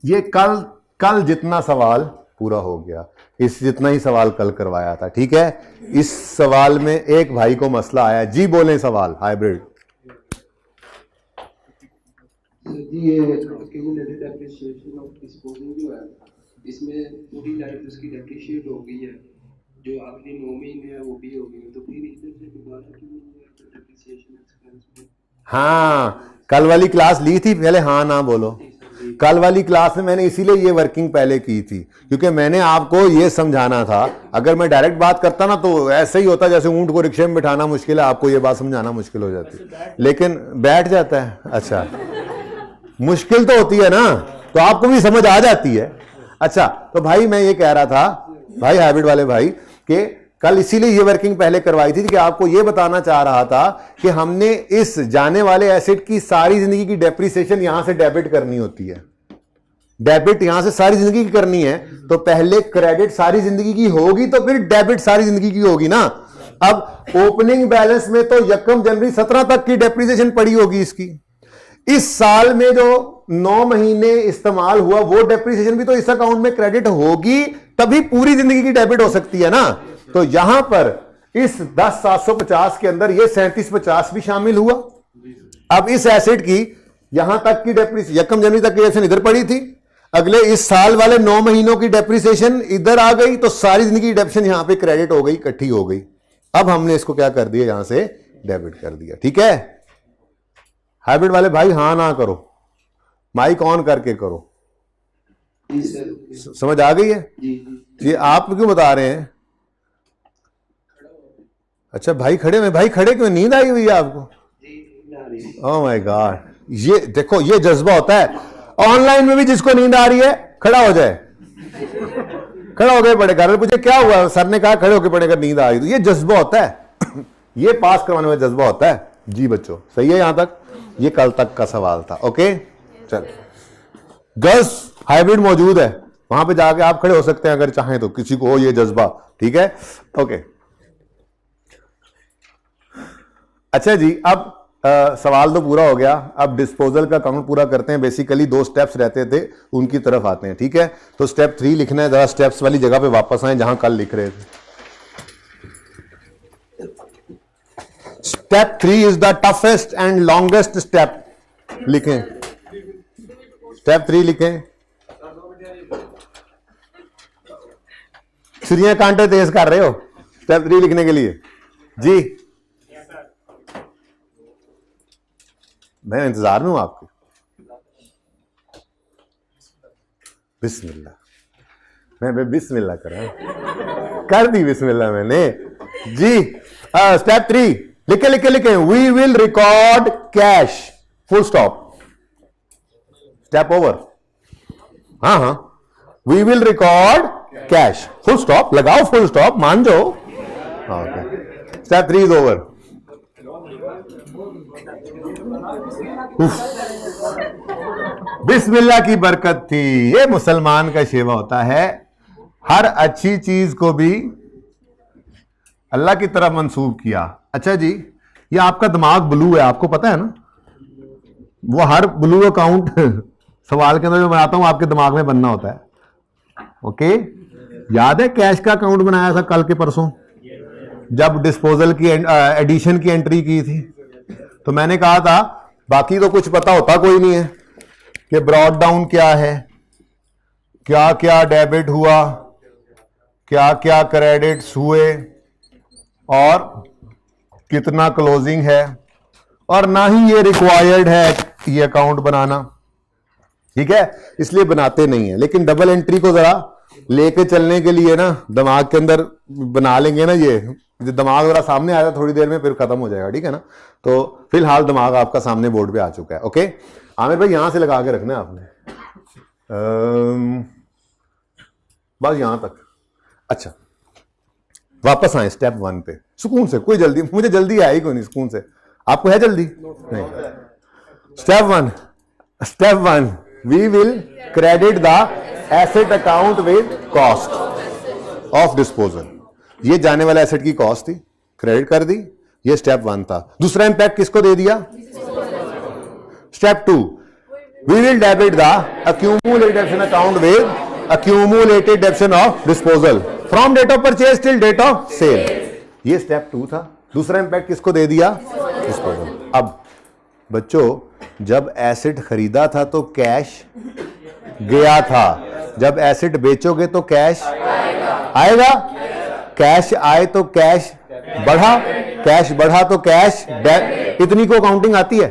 ये कल जितना सवाल पूरा हो गया, इस जितना ही सवाल कल करवाया था, ठीक है। इस सवाल में एक भाई को मसला आया जी, बोलें सवाल। हाइब्रिड जी, ये एक्यूमुलेटेड डेप्रिसिएशन ऑफ डिस्पोजल जो है, इसमें पूरी लाइफ उसकी डेप्रिशिएट हो गई है, जो आखिरी 9 महीने है वो भी हो गई, तो फिर इधर से दोबारा डेप्रिसिएशन एक्सपेंस में। हाँ, कल वाली क्लास ली थी पहले, हाँ ना बोलो। कल वाली क्लास में मैंने इसीलिए ये वर्किंग पहले की थी, क्योंकि मैंने आपको ये समझाना था। अगर मैं डायरेक्ट बात करता ना तो ऐसे ही होता जैसे ऊंट को रिक्शे में बिठाना मुश्किल है, आपको ये बात समझाना मुश्किल हो जाती, लेकिन बैठ जाता है। अच्छा, मुश्किल तो होती है ना, तो आपको भी समझ आ जाती है। अच्छा, तो भाई मैं ये कह रहा था, भाई हाइब्रिड वाले भाई, कि कल इसीलिए ये वर्किंग पहले करवाई थी कि आपको ये बताना चाह रहा था कि हमने इस जाने वाले एसेट की सारी जिंदगी की डेप्रिसिएशन यहां से डेबिट करनी होती है। डेबिट यहां से सारी जिंदगी की करनी है, तो पहले क्रेडिट सारी जिंदगी की होगी, तो फिर डेबिट सारी जिंदगी की होगी ना। अब ओपनिंग बैलेंस में तो 1 जनवरी 17 तक की डेप्रिसिएशन पड़ी होगी इसकी। इस साल में जो 9 महीने इस्तेमाल हुआ वो डेप्रिसिएशन भी तो इस अकाउंट में क्रेडिट होगी, तभी पूरी जिंदगी की डेबिट हो सकती है ना। तो यहां पर इस 10,750 के अंदर ये 3750 भी शामिल हुआ। अब इस एसेट की यहां तक की डेप्रिसिएशन, यकम जनवरी तक की डेप्रिसिएशन इधर पड़ी थी, अगले इस साल वाले 9 महीनों की डेप्रिसिएशन इधर आ गई, तो सारी जिंदगी की डेप्रिसिएशन यहां पे क्रेडिट हो गई, इकट्ठी हो गई। अब हमने इसको क्या कर दिया, यहां से डेबिट कर दिया। ठीक है, हाइब्रिड वाले भाई हाँ ना करो, माइक ऑन करके करो। जी सर। समझ आ गई है? जी। ये आप क्यों बता रहे हैं? अच्छा भाई खड़े में, भाई खड़े क्यों, नींद आई हुई है आपको? ओह माय गॉड, ये देखो ये जज्बा होता है। ऑनलाइन में भी जिसको नींद आ रही है खड़ा हो जाए, खड़ा हो गए पड़े। घर में पूछे क्या हुआ, सर ने कहा खड़े होकर पड़ेगा, नींद आ रही, तो ये जज्बा होता है। ये पास करवाने में जज्बा होता है। जी बच्चों सही है यहां तक? ये कल तक का सवाल था। ओके चल, गर्ल्स हाइब्रिड मौजूद है, वहां पे जाके आप खड़े हो सकते हैं अगर चाहें तो, किसी को हो ये जज्बा। ठीक है ओके। अच्छा जी, अब सवाल तो पूरा हो गया, अब डिस्पोजल का काउंट पूरा करते हैं। बेसिकली 2 स्टेप्स रहते थे, उनकी तरफ आते हैं। ठीक है, तो स्टेप 3 लिखना है, जरा स्टेप्स वाली जगह पे वापस आए जहां कल लिख रहे थे। Step 3 is the toughest and longest step. लिखें स्टेप 3 लिखें। छुरियां कांटे तेज कर रहे हो स्टेप 3 लिखने के लिए? जी मैं इंतजार में हूं आपके। बिस्मिल्लाह, मैं बिस्मिल्लाह कर दी बिस्मिल्लाह मैंने जी। स्टेप 3 लिखे लिखे लिखे, we will record cash, full stop, step over. हाँ हाँ, we will record cash, full stop लगाओ, फुल स्टॉप मान जाओ। Step 3 is over. बिस्मिल्लाह की बरकत थी। ये मुसलमान का शेवा होता है, हर अच्छी चीज को भी अल्लाह की तरफ मंसूब किया। अच्छा जी, ये आपका दिमाग ब्लू है, आपको पता है ना? वो हर ब्लू अकाउंट सवाल के अंदर जो बनाता हूं आपके दिमाग में बनना होता है। ओके, याद है कैश का अकाउंट बनाया था कल के परसों, जब डिस्पोजल की एडिशन की एंट्री की थी, तो मैंने कहा था बाकी तो कुछ पता होता कोई नहीं है कि ब्रॉड डाउन क्या है, क्या क्या डेबिट हुआ, क्या क्या क्रेडिट्स हुए, और कितना क्लोजिंग है, और ना ही ये रिक्वायर्ड है ये अकाउंट बनाना। ठीक है, इसलिए बनाते नहीं है। लेकिन डबल एंट्री को जरा लेके चलने के लिए ना दिमाग के अंदर बना लेंगे ना, ये दिमाग जरा सामने आया थोड़ी देर में, फिर खत्म हो जाएगा। ठीक है ना? तो फिलहाल दिमाग आपका सामने बोर्ड पे आ चुका है। ओके, आमिर भाई यहां से लगा के रखना है आपने, बस यहां तक। अच्छा, वापस आए स्टेप 1 पे, सुकून से, कोई जल्दी, मुझे जल्दी आई कोई नहीं, सुकून से। आपको है जल्दी? नहीं। Step 1 we will credit the asset account with cost of disposal. ये जाने वाला एसेट की कॉस्ट थी, क्रेडिट कर दी, ये स्टेप 1 था। दूसरा इंपैक्ट किसको दे दिया? Step 2 we will debit the accumulated depreciation account with accumulated depreciation of disposal from date of purchase till date of sale। ये स्टेप 2 था। दूसरा इंपैक्ट किसको दे दिया? डिस्पोजल। अब बच्चों, जब एसेट खरीदा था तो कैश गया था, जब एसेट बेचोगे तो कैश आएगा। कैश आए तो कैश बढ़ा, कैश बढ़ा तो कैश, इतनी को काउंटिंग आती है।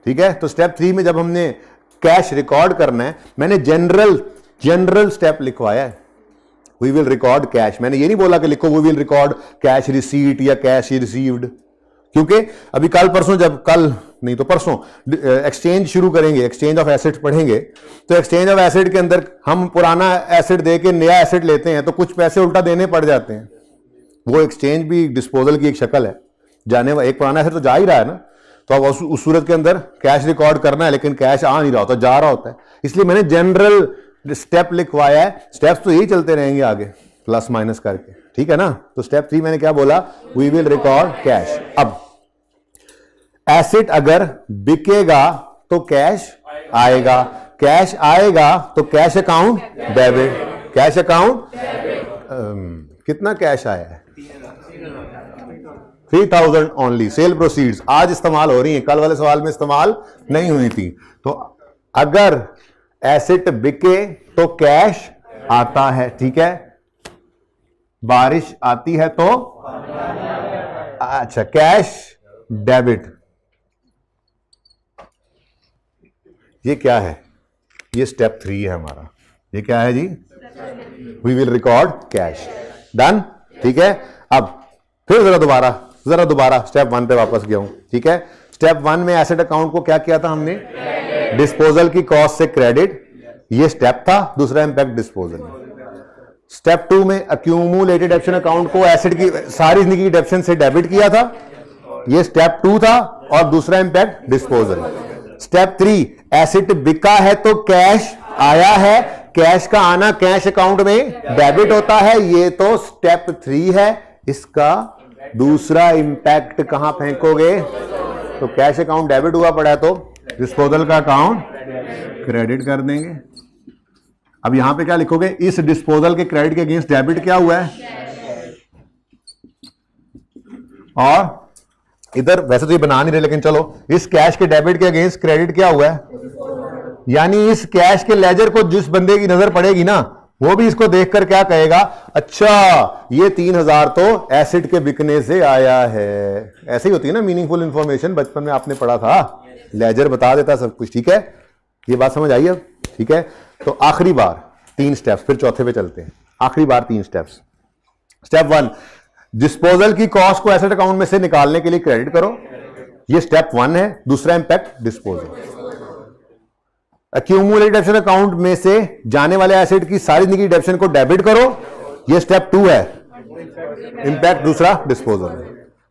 ठीक है, तो स्टेप 3 में जब हमने कैश रिकॉर्ड करना है, मैंने जनरल स्टेप लिखवाया है, वी विल रिकॉर्ड कैश। मैंने ये नहीं बोला कि लिखो we will record cash receipt या कैश रिसीव्ड, क्योंकि अभी कल परसों, जब कल नहीं तो परसों एक्सचेंज शुरू करेंगे, एक्सचेंज ऑफ एसेट पढ़ेंगे, तो एक्सचेंज ऑफ एसेट के अंदर हम पुराना एसेट दे के नया एसेट लेते हैं, तो कुछ पैसे उल्टा देने पड़ जाते हैं। वो एक्सचेंज भी डिस्पोजल की एक शक्ल है, जाने वाला एक पुराना एसेट तो जा ही रहा है ना, तो अब उस सूरत के अंदर कैश रिकॉर्ड करना है, लेकिन कैश आ नहीं रहा होता, जा रहा होता है। इसलिए मैंने जनरल स्टेप लिखवाया है। स्टेप्स तो यही चलते रहेंगे आगे प्लस माइनस करके। ठीक है ना? तो स्टेप 3 मैंने क्या बोला? We will record cash. अब एसेट अगर बिकेगा तो कैश आएगा, कैश आएगा तो cash account debit, cash account कितना कैश आया है? 3000 ओनली सेल प्रोसीड्स आज इस्तेमाल हो रही हैं, कल वाले सवाल में इस्तेमाल नहीं हुई थी। तो अगर एसेट बिके तो कैश आता है, ठीक है। बारिश आती है तो अच्छा कैश डेबिट। ये क्या है? ये स्टेप 3 है हमारा। ये क्या है जी? We will record cash. Done, ठीक है। अब फिर जरा दोबारा स्टेप 1 पे वापस गया हूं, ठीक है। स्टेप 1 में एसेट अकाउंट को क्या किया था हमने? डिस्पोजल की कॉस्ट से क्रेडिट, ये स्टेप था। दूसरा इंपैक्ट डिस्पोजल। स्टेप 2 में अक्यूमुलेटेड डेप्शन अकाउंट को एसेट की सारी जिंदगी डेप्शन से डेबिट किया था, ये स्टेप 2 था। और दूसरा इंपैक्ट डिस्पोजल। स्टेप 3 एसेट बिका है तो कैश आया है, कैश का आना कैश अकाउंट में डेबिट होता है, ये तो स्टेप 3 है। इसका दूसरा इंपैक्ट कहां फेंकोगे? तो कैश अकाउंट डेबिट हुआ पड़ा है तो डिस्पोजल का अकाउंट क्रेडिट कर देंगे। अब यहां पे क्या लिखोगे? इस डिस्पोजल के क्रेडिट के अगेंस्ट डेबिट क्या हुआ है, और इधर वैसे तो ये बना नहीं रहे, लेकिन चलो इस कैश के डेबिट के अगेंस्ट क्रेडिट क्या हुआ है, यानी इस कैश के लेजर को जिस बंदे की नजर पड़ेगी ना, वो भी इसको देखकर क्या कहेगा? अच्छा ये 3000 तो एसेट के बिकने से आया है। ऐसे ही होती है ना मीनिंगफुल इंफॉर्मेशन, बचपन में आपने पढ़ा था, लेजर बता देता सब कुछ, ठीक है। ये बात समझ आई अब, ठीक है। तो आखिरी बार 3 स्टेप्स, फिर चौथे पे चलते हैं। आखिरी बार 3 स्टेप्स। स्टेप 1 डिस्पोजल की कॉस्ट को एसेट अकाउंट में से निकालने के लिए क्रेडिट करो, ये स्टेप 1 है। दूसरा इंपैक्ट डिस्पोजल। अक्यूमुलेटेड डेप्शन अकाउंट में से जाने वाले एसेट की सारी जिंदगी डेप्शन को डेबिट करो, ये स्टेप 2 है। इंपैक्ट दूसरा डिस्पोजल।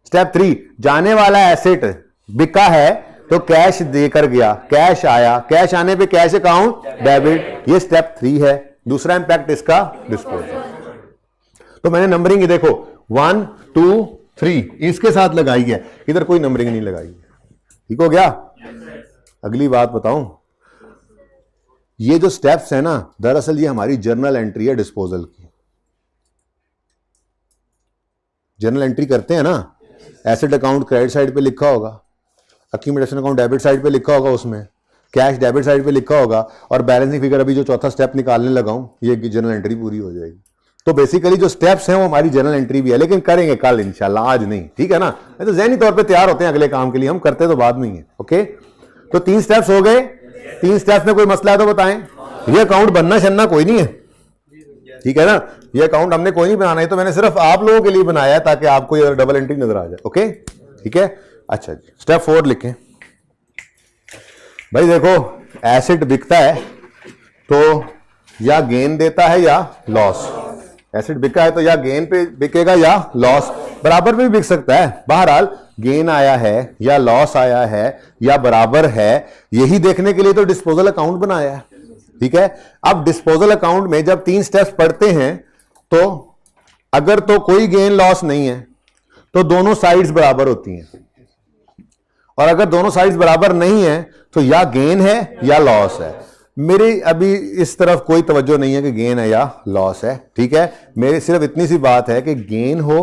स्टेप 3 जाने वाला एसेट बिका है तो कैश देकर गया, कैश आया, कैश आने पे कैश अकाउंट डेबिट, ये स्टेप 3 है। दूसरा इंपैक्ट इसका डिस्पोजल। तो मैंने नंबरिंग देखो 1 2 3 इसके साथ लगाई है, इधर कोई नंबरिंग नहीं लगाई है, ठीक हो गया। अगली बात बताऊं, ये जो स्टेप्स है ना, दरअसल ये हमारी जर्नल एंट्री है डिस्पोजल की। जर्नल एंट्री करते हैं ना, एसेट अकाउंट क्रेडिट साइड पे लिखा होगा, अक्यूमुलेशन अकाउंट डेबिट साइड पे लिखा होगा, उसमें कैश डेबिट साइड पे लिखा होगा, और बैलेंसिंग फिगर अभी जो चौथा स्टेप निकालने लगा हूं, ये जर्नल एंट्री पूरी हो जाएगी। तो बेसिकली जो स्टेप्स हैं वो हमारी जर्नल एंट्री भी है, लेकिन करेंगे कल इंशाल्लाह, आज नहीं, ठीक है ना। तो ज़हनी तौर पे तैयार होते हैं अगले काम के लिए, हम करते तो बाद में ही है। ओके, तो 3 स्टेप्स हो गए। 3 स्टेप्स में कोई मसला है तो बताएं। ये अकाउंट बनना शनना कोई नहीं है, ठीक है ना। ये अकाउंट हमने कोई नहीं बनाना है, तो मैंने सिर्फ आप लोगों के लिए बनाया है ताकि आपको ये डबल एंट्री नजर आ जाए। ओके, ठीक है। अच्छा जी, स्टेप 4 लिखें। भाई देखो, एसेट बिकता है तो या गेन देता है या लॉस। एसेट बिका है तो या गेन पे बिकेगा या लॉस, बराबर में भी बिक सकता है। बहरहाल गेन आया है या लॉस आया है या बराबर है, यही देखने के लिए तो डिस्पोजल अकाउंट बनाया है, ठीक है। अब डिस्पोजल अकाउंट में जब 3 स्टेप्स पढ़ते हैं, तो अगर तो कोई गेन लॉस नहीं है तो दोनों साइड्स बराबर होती हैं, और अगर दोनों साइड्स बराबर नहीं है तो या गेन है या लॉस है। मेरी अभी इस तरफ कोई तवज्जो नहीं है कि गेन है या लॉस है, ठीक है। मेरी सिर्फ इतनी सी बात है कि गेन हो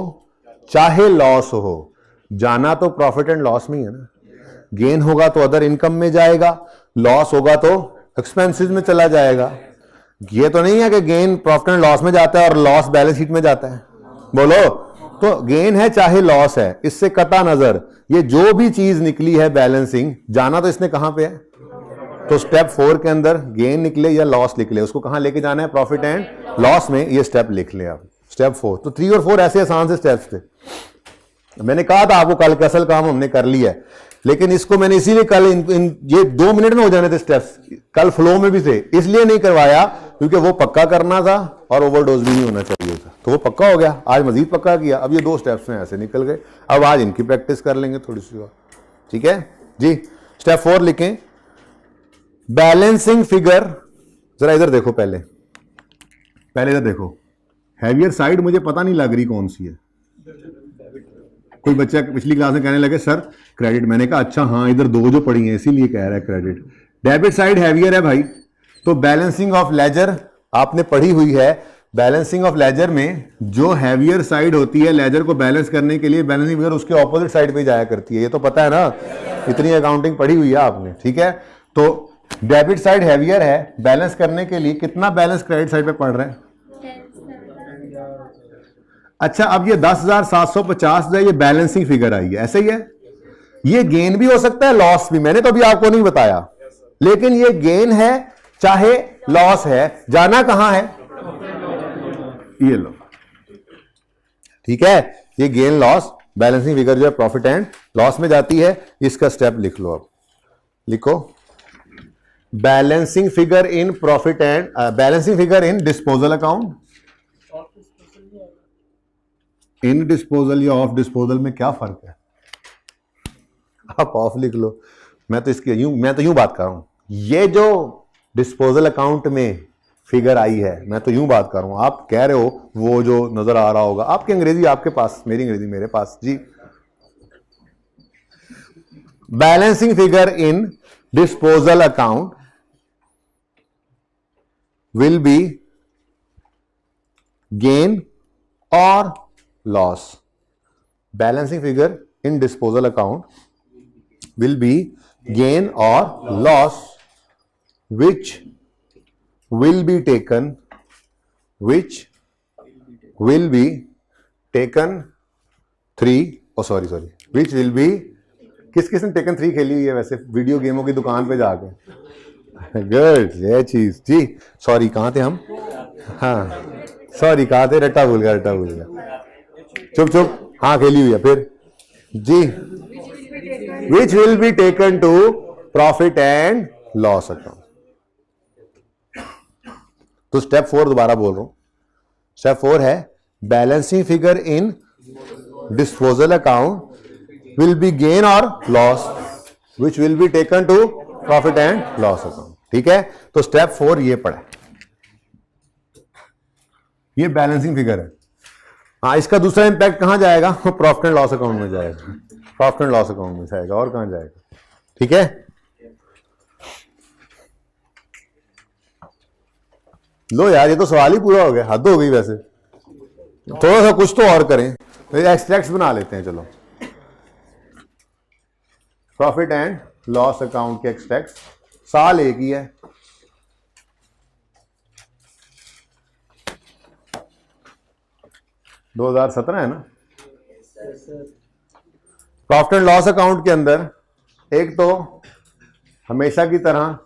चाहे लॉस हो, जाना तो प्रॉफिट एंड लॉस में ही है ना। गेन होगा तो अदर इनकम में जाएगा, लॉस होगा तो एक्सपेंसेस में चला जाएगा। ये तो नहीं है कि गेन प्रॉफिट एंड लॉस में जाता है और लॉस बैलेंस शीट में जाता है, बोलो। तो गेन है चाहे लॉस है, इससे कता नजर ये जो भी चीज निकली है बैलेंसिंग, जाना तो इसने कहां पे है। तो स्टेप 4 के अंदर गेन निकले या लॉस निकले, उसको कहां लेके जाना है? प्रॉफिट एंड लॉस में। ये स्टेप लिख लें आप, स्टेप 4। तो 3 और 4 ऐसे आसान से स्टेप्स थे। मैंने कहा था आपको कल का असल काम हमने कर लिया है, लेकिन इसको मैंने इसीलिए कल ये 2 मिनट में हो जाने थे स्टेप्स, कल फ्लो में भी थे, इसलिए नहीं करवाया क्योंकि वो पक्का करना था और ओवरडोज भी नहीं होना चाहिए था। तो वो पक्का हो गया, आज मजीद पक्का किया। अब ये 2 स्टेप्स में ऐसे निकल गए, अब आज इनकी प्रैक्टिस कर लेंगे थोड़ी सी और, ठीक है जी। स्टेप 4 लिखें, बैलेंसिंग फिगर। जरा इधर देखो, पहले इधर देखो, हैवियर साइड मुझे पता नहीं लग रही कौन सी है। कोई बच्चा पिछली क्लास में कहने लगे सर क्रेडिट, मैंने कहा अच्छा हाँ, इधर 2 जो पड़ी हैं इसीलिए कह रहा है क्रेडिट। डेबिट साइड हैवियर है भाई, तो बैलेंसिंग ऑफ लेजर आपने पढ़ी हुई है, बैलेंसिंग ऑफ लेजर में जो हैवियर साइड होती है लेजर को बैलेंस करने के लिए, बैलेंसिंग फिगर उसके ऑपोजिट साइड पे जाया करती है। ये तो पता है ना, इतनी अकाउंटिंग पढ़ी हुई है आपने, ठीक है। तो डेबिट साइड हैवियर है, बैलेंस करने के लिए कितना बैलेंस क्रेडिट साइड पे पड़ रहा है? अच्छा, अब ये 10,750 जो है ये बैलेंसिंग फिगर आई है, ऐसे ही है। ये गेन भी हो सकता है, लॉस भी, मैंने तो अभी आपको नहीं बताया, लेकिन ये गेन है चाहे लॉस है, जाना कहां है? ये लो, ठीक है। ये गेन लॉस बैलेंसिंग फिगर जो है प्रॉफिट एंड लॉस में जाती है। इसका स्टेप लिख लो, अब लिखो balancing figure in profit and balancing figure in disposal account. In disposal या ऑफ डिस्पोजल में क्या फर्क है? आप ऑफ लिख लो, मैं तो यूं बात कर रहा हूं। ये जो डिस्पोजल अकाउंट में फिगर आई है, मैं तो यूं बात कर रहा हूं, आप कह रहे हो वो जो नजर आ रहा होगा, आपकी अंग्रेजी आपके पास, मेरी अंग्रेजी मेरे पास जी। Balancing figure in disposal account will be gain और लॉस। बैलेंसिंग फिगर इन डिस्पोजल अकाउंट will be gain or loss which will be taken which will be taken 3 which will be किसने टेकन 3 खेली हुई है वैसे वीडियो गेमों की दुकान पे जाके? गुड, ये चीज जी। सॉरी कहां थे हम? हाँ सॉरी कहां थे? रट्टा भूल गया। चुप हाँ खेली हुई है फिर जी। Which will be taken to profit and loss account। तो स्टेप 4 दोबारा बोल रहा हूं। स्टेप 4 है balancing figure in disposal account will be gain और loss which will be taken to profit and loss account, ठीक है। तो स्टेप 4 ये पढ़ा, ये बैलेंसिंग फिगर है। हाँ, इसका दूसरा इंपैक्ट कहां जाएगा? प्रॉफिट एंड लॉस अकाउंट में जाएगा, प्रॉफिट एंड लॉस अकाउंट में जाएगा, और कहां जाएगा, ठीक है। लो यार, ये तो सवाल ही पूरा हो गया, हद हो गई वैसे। थोड़ा सा कुछ तो और करें, एक्सट्रैक्ट्स बना लेते हैं। चलो, प्रॉफिट एंड लॉस अकाउंट के एक्सट्रैक्ट्स, साल एक ही है, दो 2017 है ना। प्रॉफिट एंड लॉस अकाउंट के अंदर एक तो हमेशा की तरह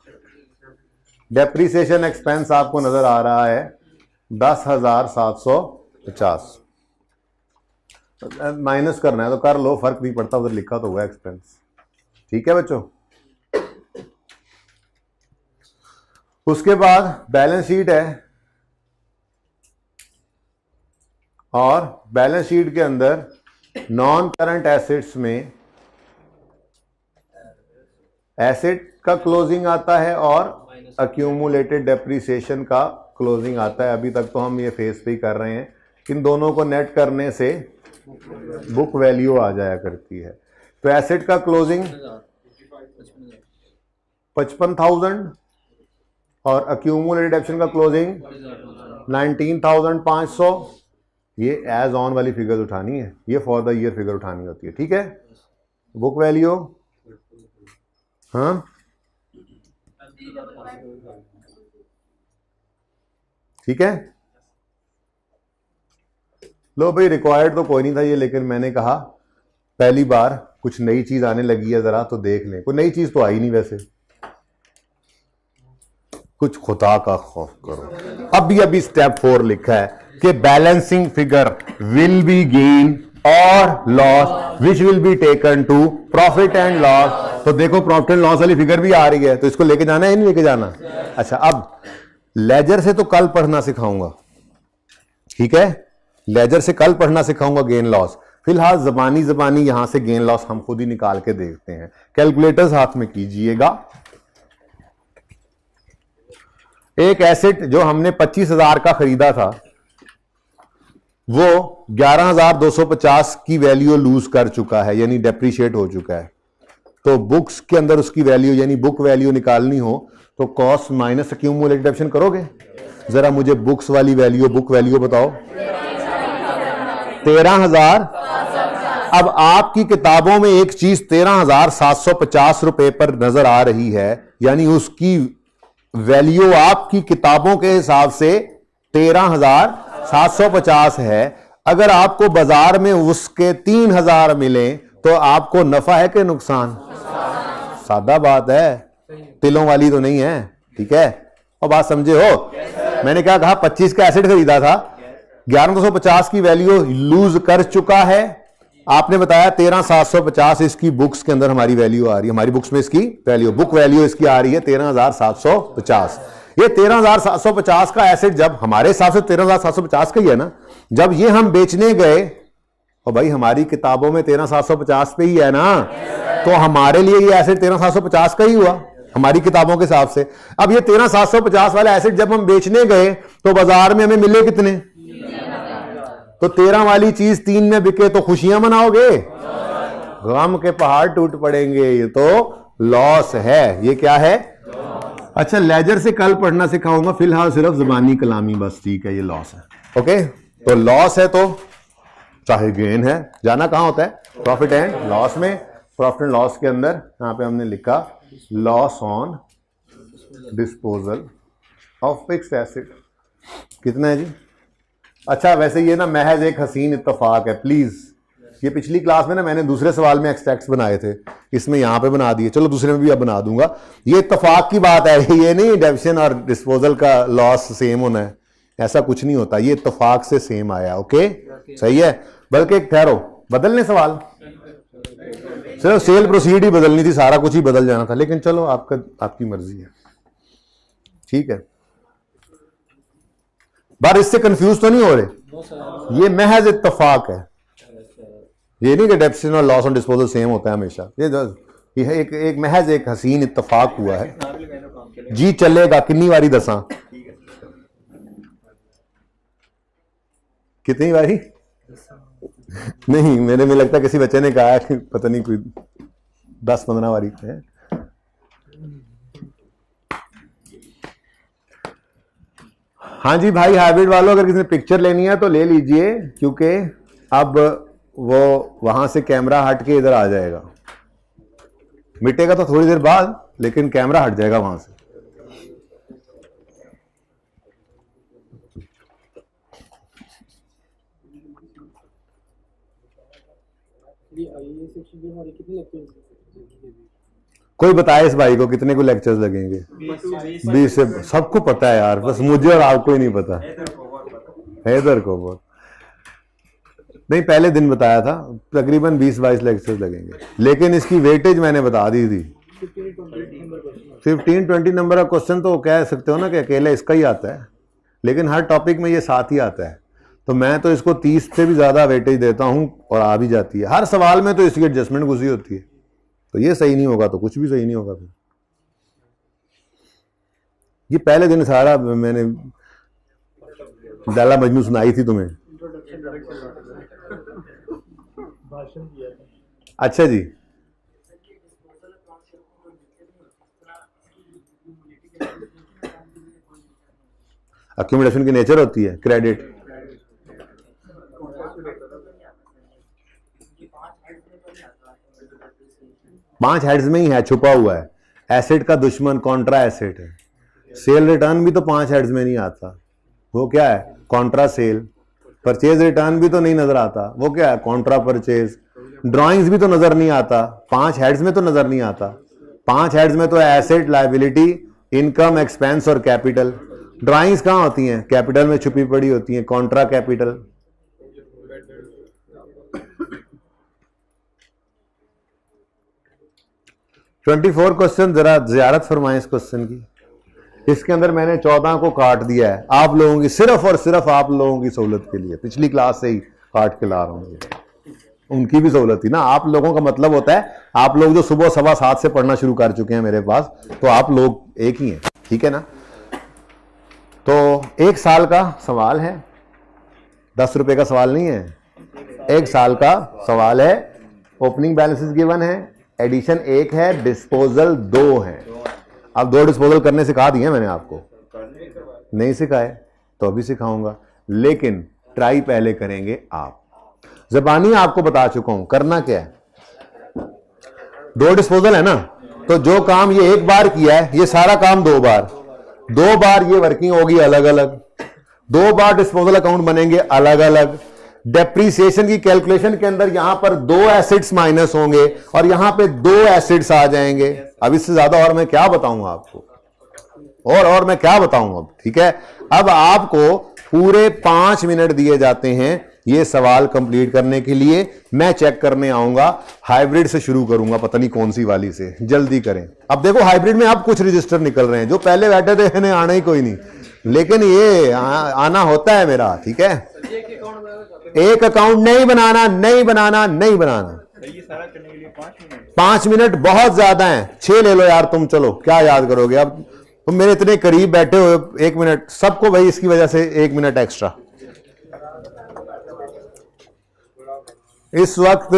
डेप्रीसिएशन एक्सपेंस आपको नजर आ रहा है 10,750। माइनस करना है तो कर लो, फर्क नहीं पड़ता, उधर लिखा तो हुआ एक्सपेंस, ठीक है बच्चों। उसके बाद बैलेंस शीट है, और बैलेंस शीट के अंदर नॉन करंट एसेट्स में एसेट का क्लोजिंग आता है और अक्यूमुलेटेड डेप्रीसिएशन का क्लोजिंग आता है। अभी तक तो हम ये फेस पे ही कर रहे हैं। इन दोनों को नेट करने से बुक वैल्यू आ जाया करती है। तो एसेट का क्लोजिंग 55,000 और अक्यूमुलेटेड डेप्रीसिएशन का क्लोजिंग 19,500। ये एज ऑन वाली फिगर उठानी है, ये फॉर द ईयर फिगर उठानी होती है, ठीक है। बुक वैल्यू, हाँ ठीक है। लो भाई, रिक्वायर्ड तो कोई नहीं था ये, लेकिन मैंने कहा पहली बार कुछ नई चीज आने लगी है, जरा तो देख लें। कोई नई चीज तो आई नहीं वैसे, कुछ खुदा का खौफ करो। अभी स्टेप 4 लिखा है कि balancing figure will be gain और loss which will be taken to profit and loss. तो देखो प्रॉफिट एंड लॉस वाली फिगर भी आ रही है, तो इसको लेके जाना है नहीं लेके जाना? अच्छा, अब लेजर से तो कल पढ़ना सिखाऊंगा, ठीक है। लेजर से कल पढ़ना सिखाऊंगा गेन लॉस। फिलहाल जबानी यहां से गेन लॉस हम खुद ही निकाल के देखते हैं। कैलकुलेटर्स हाथ में कीजिएगा। एक एसेट जो हमने 25,000 का खरीदा था, वो 11,250 की वैल्यू लूज कर चुका है, यानी डेप्रीशिएट हो चुका है। तो बुक्स के अंदर उसकी वैल्यू यानी बुक वैल्यू निकालनी हो तो कॉस्ट माइनस अक्यूमुलेटेड डेप्रिसिएशन करोगे। जरा मुझे बुक्स वाली वैल्यू, बुक वैल्यू बताओ। 13,000। अब आपकी किताबों में एक चीज 13,750 रुपए पर नजर आ रही है, यानी उसकी वैल्यू आपकी किताबों के हिसाब से 13,750 है। अगर आपको बाजार में उसके 3,000 मिले तो आपको नफा है कि नुकसान? सादा बात है, तिलों वाली तो नहीं है। ठीक है, और बात समझे हो? मैंने क्या कहा, 25 का एसेट खरीदा था, 11,250 की वैल्यू लूज कर चुका है। आपने बताया 13,750 इसकी बुक्स के अंदर हमारी वैल्यू आ रही है, हमारी बुक्स में इसकी वैल्यू, बुक वैल्यू इसकी आ रही है 13,750। ये 13,750 का एसेट जब हमारे हिसाब से 13,750 का ही है ना, जब ये हम बेचने गए, और भाई हमारी किताबों में 13,750 पे ही है ना, तो हमारे लिए ये एसेट 13,750 का ही हुआ हमारी किताबों के हिसाब से। अब ये 13,750 वाला एसेट जब हम बेचने गए तो बाजार में हमें मिले कितने? तो 13 वाली चीज 3 में बिके तो खुशियां मनाओगे? गम के पहाड़ टूट पड़ेंगे। ये तो लॉस है। ये क्या है? अच्छा, लेजर से कल पढ़ना सिखाऊंगा, फिलहाल सिर्फ जुबानी कलामी बस। ठीक है, ये लॉस है। ओके, तो लॉस है तो चाहे गेन है, जाना कहां होता है? प्रॉफिट एंड लॉस में। प्रॉफिट एंड लॉस के अंदर यहां पे हमने लिखा loss on disposal of fixed asset. कितना है जी? अच्छा, वैसे ये ना महज एक हसीन इत्तेफाक है, प्लीज। ये पिछली क्लास में ना मैंने दूसरे सवाल में एक्सट्रैक्ट्स बनाए थे, इसमें यहां पे बना दिए, चलो दूसरे में भी अब बना दूंगा। ये इत्तेफाक की बात है, ये नहीं डेबिशन और डिस्पोजल का लॉस सेम होना है, ऐसा कुछ नहीं होता। ये इत्तेफाक से सेम आया। ओके, सही है। बल्कि ठहरो, बदलने सवाल, सिर्फ सेल प्रोसीड ही बदलनी थी, सारा कुछ ही बदल जाना था, लेकिन चलो आपकी मर्जी है। ठीक है, बार इससे कंफ्यूज तो नहीं हो रहे? ये महज इत्तेफाक है, ये नहीं कि डेप्शन और लॉस ऑन डिस्पोजल सेम होता है हमेशा। ये एक महज एक हसीन इत्तेफाक हुआ है। जी चलेगा, कितनी बारी दसा? कितनी बारी? नहीं, मेरे में लगता है किसी बच्चे ने कहा है कि पता नहीं कोई 10-15 बारी है। हाँ जी भाई, हाइब्रिड वालों, अगर किसी ने पिक्चर लेनी है तो ले लीजिए, क्योंकि अब वो वहां से कैमरा हट के इधर आ जाएगा। मिटेगा तो थोड़ी देर बाद, लेकिन कैमरा हट जाएगा वहां से। कोई बताए इस भाई को कितने को लेक्चर्स लगेंगे? 20 से। सबको पता है यार, बस मुझे और आपको ही नहीं पता। हैदर को बहुत नहीं, पहले दिन बताया था तकरीबन 20-22 लेक्चर्स लगेंगे, लेकिन इसकी वेटेज मैंने बता दी थी। 15-20 नंबर का क्वेश्चन तो कह सकते हो ना कि अकेला इसका ही आता है, लेकिन हर टॉपिक में ये साथ ही आता है। तो मैं तो इसको 30 से भी ज्यादा वेटेज देता हूं और आ भी जाती है। हर सवाल में तो इसकी एडजस्टमेंट घुसी होती है, तो ये सही नहीं होगा तो कुछ भी सही नहीं होगा। फिर ये पहले दिन सारा मैंने लैला मजनू सुनाई थी तुम्हें। अच्छा जी, अक्यूमुलेशन की नेचर होती है क्रेडिट। पांच हेड्स में ही है, छुपा हुआ है। एसेट का दुश्मन कॉन्ट्रा एसेट है। सेल रिटर्न भी तो 5 हेड्स में नहीं आता, वो क्या है? Contra cell. परचेज रिटर्न भी तो नहीं नजर आता, वो क्या है? Contra purchase. ड्राइंग्स भी तो नजर नहीं आता, 5 हेड्स में तो नजर नहीं आता। 5 हेड्स में तो एसेट, लायबिलिटी, इनकम, एक्सपेंस और कैपिटल। ड्राइंग्स कहां होती हैं? कैपिटल में छुपी पड़ी होती हैं, कॉन्ट्रा कैपिटल। (24) क्वेश्चन, जरा ज़ियारत फरमाएं इस क्वेश्चन की। इसके अंदर मैंने 14 को काट दिया है आप लोगों की, सिर्फ और सिर्फ आप लोगों की सहूलत के लिए। पिछली क्लास से ही काट के ला रहा हूं, उनकी भी सहूलत थी ना। आप लोगों का मतलब होता है आप लोग जो सुबह 7:15 से पढ़ना शुरू कर चुके हैं मेरे पास, तो आप लोग एक ही हैं, ठीक है ना? तो 1 साल का सवाल है, 10 रुपए का सवाल नहीं है, 1 साल का सवाल है। ओपनिंग बैलेंसेस गिवन है, एडिशन 1 है, डिस्पोजल 2 है। अब 2 डिस्पोजल करने सिखा दिए मैंने आपको। नहीं सिखाए तो अभी सिखाऊंगा, लेकिन ट्राई पहले करेंगे आप। ज़बानी आपको बता चुका हूं करना क्या है। 2 डिस्पोजल है ना, तो जो काम ये एक बार किया है ये सारा काम 2 बार ये वर्किंग होगी अलग अलग, 2 बार डिस्पोजल अकाउंट बनेंगे अलग अलग। डेप्रीसिएशन की कैलकुलेशन के अंदर यहां पर 2 एसिड्स माइनस होंगे और यहां पे 2 एसिड्स आ जाएंगे। अब इससे ज्यादा और मैं क्या बताऊंगा आपको, और मैं क्या बताऊं अब, ठीक है। अब आपको पूरे 5 मिनट दिए जाते हैं ये सवाल कंप्लीट करने के लिए। मैं चेक करने आऊंगा, हाइब्रिड से शुरू करूंगा, पता नहीं कौन सी वाली से, जल्दी करें। अब देखो हाइब्रिड में अब कुछ रजिस्टर निकल रहे हैं, जो पहले बैठे थे इन्हें आना ही कोई नहीं, लेकिन ये आना होता है मेरा, ठीक है। एक अकाउंट नहीं बनाना। ये सारा करने के लिए 5 मिनट बहुत ज्यादा है, 6 ले लो यार तुम, चलो क्या याद करोगे अब, तुम मेरे इतने करीब बैठे हो। 1 मिनट सबको भाई, इसकी वजह से 1 मिनट एक्स्ट्रा। इस वक्त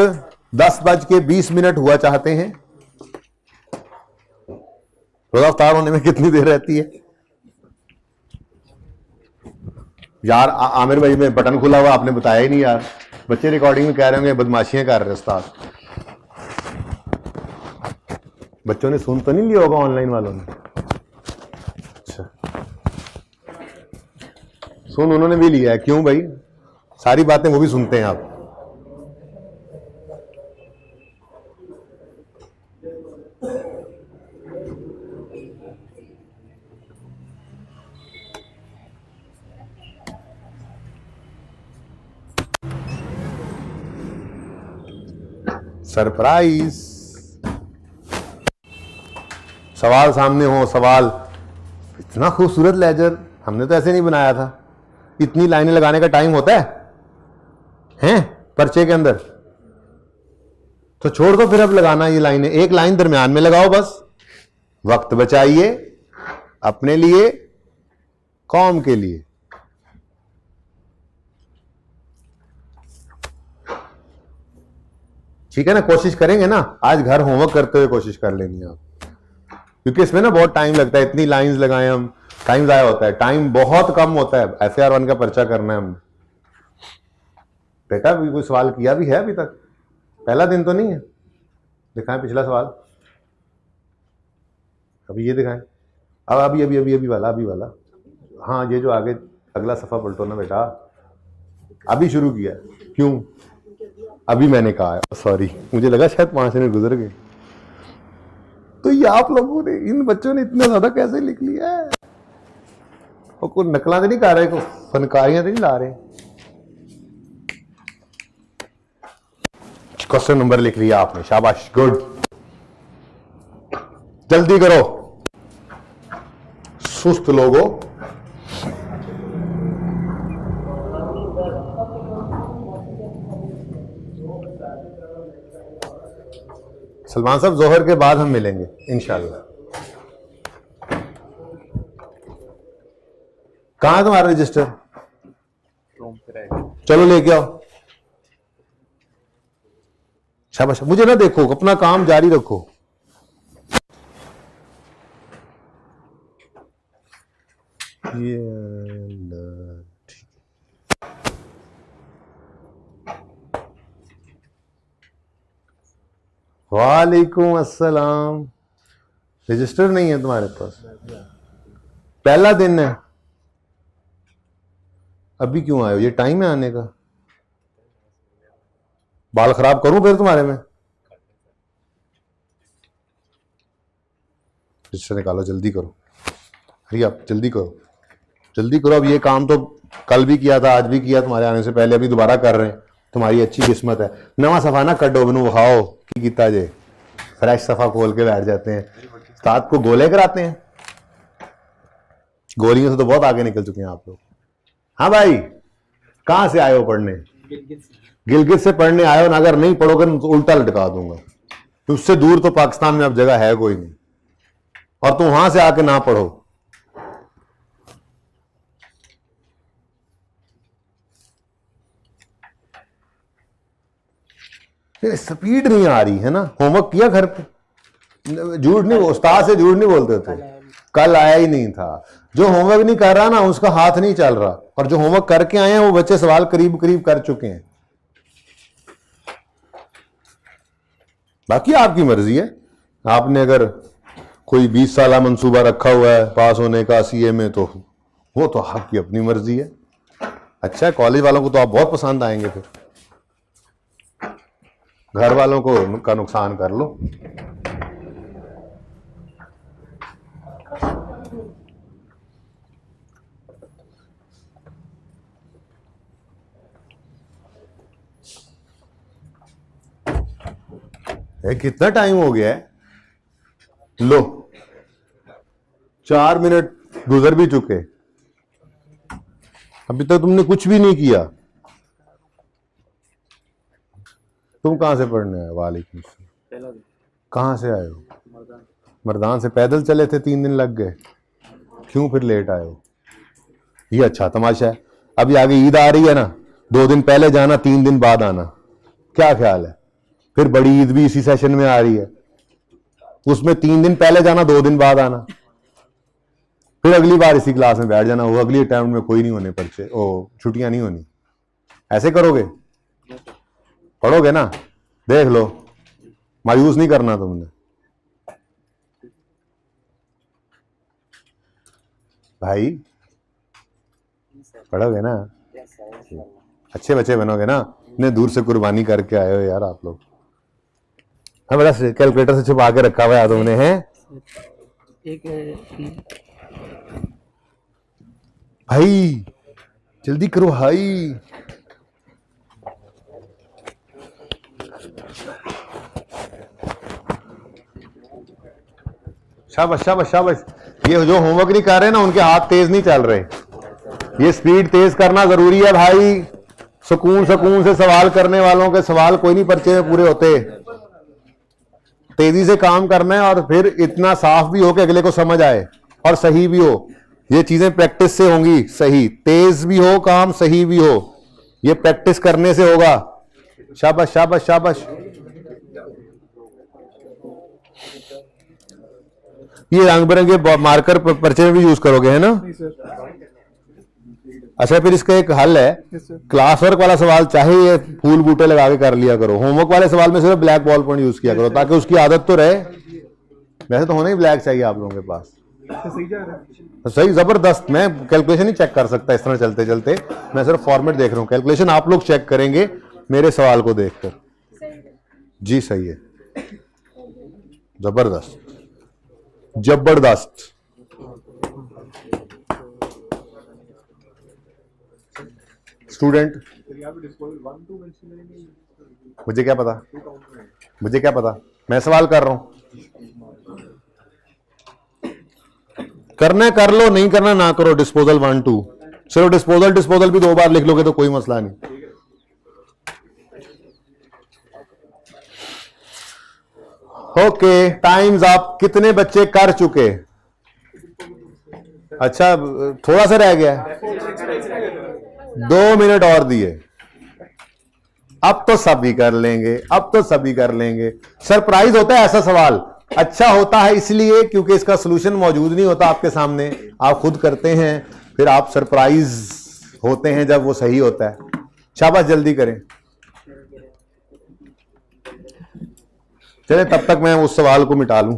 10:20 हुआ चाहते हैं। रोजा अफ्तार होने में कितनी देर रहती है यार? आमिर भाई में बटन खुला हुआ, आपने बताया ही नहीं यार। बच्चे रिकॉर्डिंग में कह रहे होंगे बदमाशियां कर रहे उस्ताद। बच्चों ने सुन तो नहीं लिया होगा ऑनलाइन वालों ने? अच्छा, सुन उन्होंने भी लिया है। क्यों भाई, सारी बातें वो भी सुनते हैं आप। सरप्राइज, सवाल सामने हो, सवाल इतना खूबसूरत लेजर हमने तो ऐसे नहीं बनाया था। इतनी लाइनें लगाने का टाइम होता है पर्चे के अंदर? तो छोड़ दो फिर अब लगाना ये लाइनें, एक लाइन दरमियान में लगाओ बस। वक्त बचाइए अपने लिए, कौम के लिए। ठीक है ना, कोशिश करेंगे ना। आज घर होमवर्क करते हुए कोशिश कर लेनी है आप, क्योंकि इसमें ना बहुत टाइम लगता है। इतनी लाइंस लगाए हम, टाइम जाया होता है, टाइम बहुत कम होता है। FAR 1 का पर्चा करना है हमने। बेटा भी कोई सवाल किया भी है अभी तक? पहला दिन तो नहीं है। दिखाएं पिछला सवाल, अभी ये दिखाएं। अब अभी वाला। हाँ, ये जो आगे अगला सफा पलटो ना बेटा, अभी शुरू किया। क्यों? अभी मैंने कहा है, सॉरी, मुझे लगा शायद 5 मिनट गुजर गए। तो ये आप लोगों ने, इन बच्चों ने इतना ज्यादा कैसे लिख लिया है? और कोई नकला तो नहीं कर रहे, कोई फनकारियां तो नहीं ला रहे? क्वेश्चन नंबर लिख लिया आपने, शाबाश, गुड। जल्दी करो सुस्त लोगों। सलमान साहब जोहर के बाद हम मिलेंगे इंशाल्लाह। कहां है तुम्हारा रजिस्टर? चलो लेके आओ। शाबाश, मुझे ना देखो, अपना काम जारी रखो। ये वालेकुम अस्सलाम। रजिस्टर नहीं है तुम्हारे पास? पहला दिन है, अभी क्यों आए हो? ये टाइम है आने का? बाल खराब करूं फिर तुम्हारे में? रजिस्टर निकालो, जल्दी करो। अरे आप जल्दी करो। अब ये काम तो कल भी किया था, आज भी किया तुम्हारे आने से पहले, अभी दोबारा कर रहे हैं। तुम्हारी अच्छी किस्मत है। नवा सफा ना कड्डो बनू खाओ की कीता जे, फ्रेश सफा खोल के बैठ जाते हैं। उस्ताद को गोले कराते हैं। गोलियों से तो बहुत आगे निकल चुके हैं आप लोग। हाँ भाई, कहां से आए हो पढ़ने? गिलगित से पढ़ने आए हो ना? अगर नहीं पढ़ोगे तो उल्टा लटका दूंगा। उससे दूर तो पाकिस्तान में अब जगह है कोई नहीं, और तुम वहां से आके ना पढ़ो। स्पीड नहीं आ रही है ना। होमवर्क किया घर पे? झूठ नहीं, उस्ताद से झूठ नहीं बोलते थे। कल आया ही नहीं था। जो होमवर्क नहीं कर रहा ना उसका हाथ नहीं चल रहा, और जो होमवर्क करके आए हैं वो बच्चे सवाल करीब करीब कर चुके हैं। बाकी आपकी मर्जी है, आपने अगर कोई 20 साल मंसूबा रखा हुआ है पास होने का सीए में, तो वो तो आपकी अपनी मर्जी है। अच्छा है, कॉलेज वालों को तो आप बहुत पसंद आएंगे, फिर घर वालों को का नुकसान कर लो। कितना टाइम हो गया है, लो 4 मिनट गुजर भी चुके, अभी तक तुमने कुछ भी नहीं किया। तुम कहां से पढ़ने आए? वालेकुम सलाम। कहां से आए हो? मर्दान से। पैदल चले थे, 3 दिन लग गए, क्यों फिर लेट आए हो? ये अच्छा तमाशा है। अभी आगे ईद आ रही है ना, 2 दिन पहले जाना, 3 दिन बाद आना, क्या ख्याल है? फिर बड़ी ईद भी इसी सेशन में आ रही है, उसमें 3 दिन पहले जाना, 2 दिन बाद आना, फिर अगली बार इसी क्लास में बैठ जाना। वो अगली अटेम्प्ट में कोई नहीं होने पर्चे, ओ छुट्टियां नहीं होनी। ऐसे करोगे? पढ़ोगे ना? देख लो, मायूस नहीं करना तुमने। भाई पढ़ोगे ना? अच्छे बच्चे बनोगे ना? इतने दूर से कुर्बानी करके आए हो यार आप लोग। हाँ, बड़ा कैलकुलेटर से छुपा के रखा हुआ है तुमने, हैं? भाई जल्दी करो भाई। शाबाश शाबाश शाबाश। ये जो होमवर्क नहीं कर रहे ना, उनके हाथ तेज नहीं चल रहे। ये स्पीड तेज करना जरूरी है भाई। सुकून सुकून से सवाल करने वालों के सवाल कोई नहीं पर्चे में पूरे होते। तेजी से काम करना है, और फिर इतना साफ भी हो कि अगले को समझ आए, और सही भी हो। ये चीजें प्रैक्टिस से होंगी। सही, तेज भी हो काम, सही भी हो, ये प्रैक्टिस करने से होगा। शाबाश शाबाश शाबाश। ये रंग बिरंगे मार्कर पर्चे में भी यूज करोगे, है ना? अच्छा, फिर इसका एक हल है। क्लास वर्क वाला सवाल चाहे ये फूल बूटे लगा के कर लिया करो, होमवर्क वाले सवाल में सिर्फ ब्लैक बॉल पॉइंट यूज किया करो, ताकि उसकी आदत तो रहे। वैसे तो होना ही ब्लैक चाहिए आप लोगों के पास। सही, जबरदस्त। मैं कैलकुलेशन ही चेक कर सकता इस तरह चलते चलते, मैं सिर्फ फॉर्मेट देख रहा हूं। कैलकुलेशन आप लोग चेक करेंगे मेरे सवाल को देखकर। जी सही है, जबरदस्त जबरदस्त। स्टूडेंट, मुझे क्या पता, मुझे क्या पता, मैं सवाल कर रहा हूं। करना है कर लो, नहीं करना ना करो। डिस्पोजल 1 2, सिर्फ डिस्पोजल भी 2 बार लिख लोगे तो कोई मसला नहीं। ओके, टाइम्स आप। कितने बच्चे कर चुके? अच्छा, थोड़ा सा रह गया, 2 मिनट और दिए। अब तो सभी कर लेंगे, अब तो सभी कर लेंगे। सरप्राइज होता है ऐसा सवाल। अच्छा होता है इसलिए क्योंकि इसका सलूशन मौजूद नहीं होता आपके सामने, आप खुद करते हैं, फिर आप सरप्राइज होते हैं जब वो सही होता है। शाबाश, जल्दी करें। चले, तब तक मैं उस सवाल को मिटा लूं।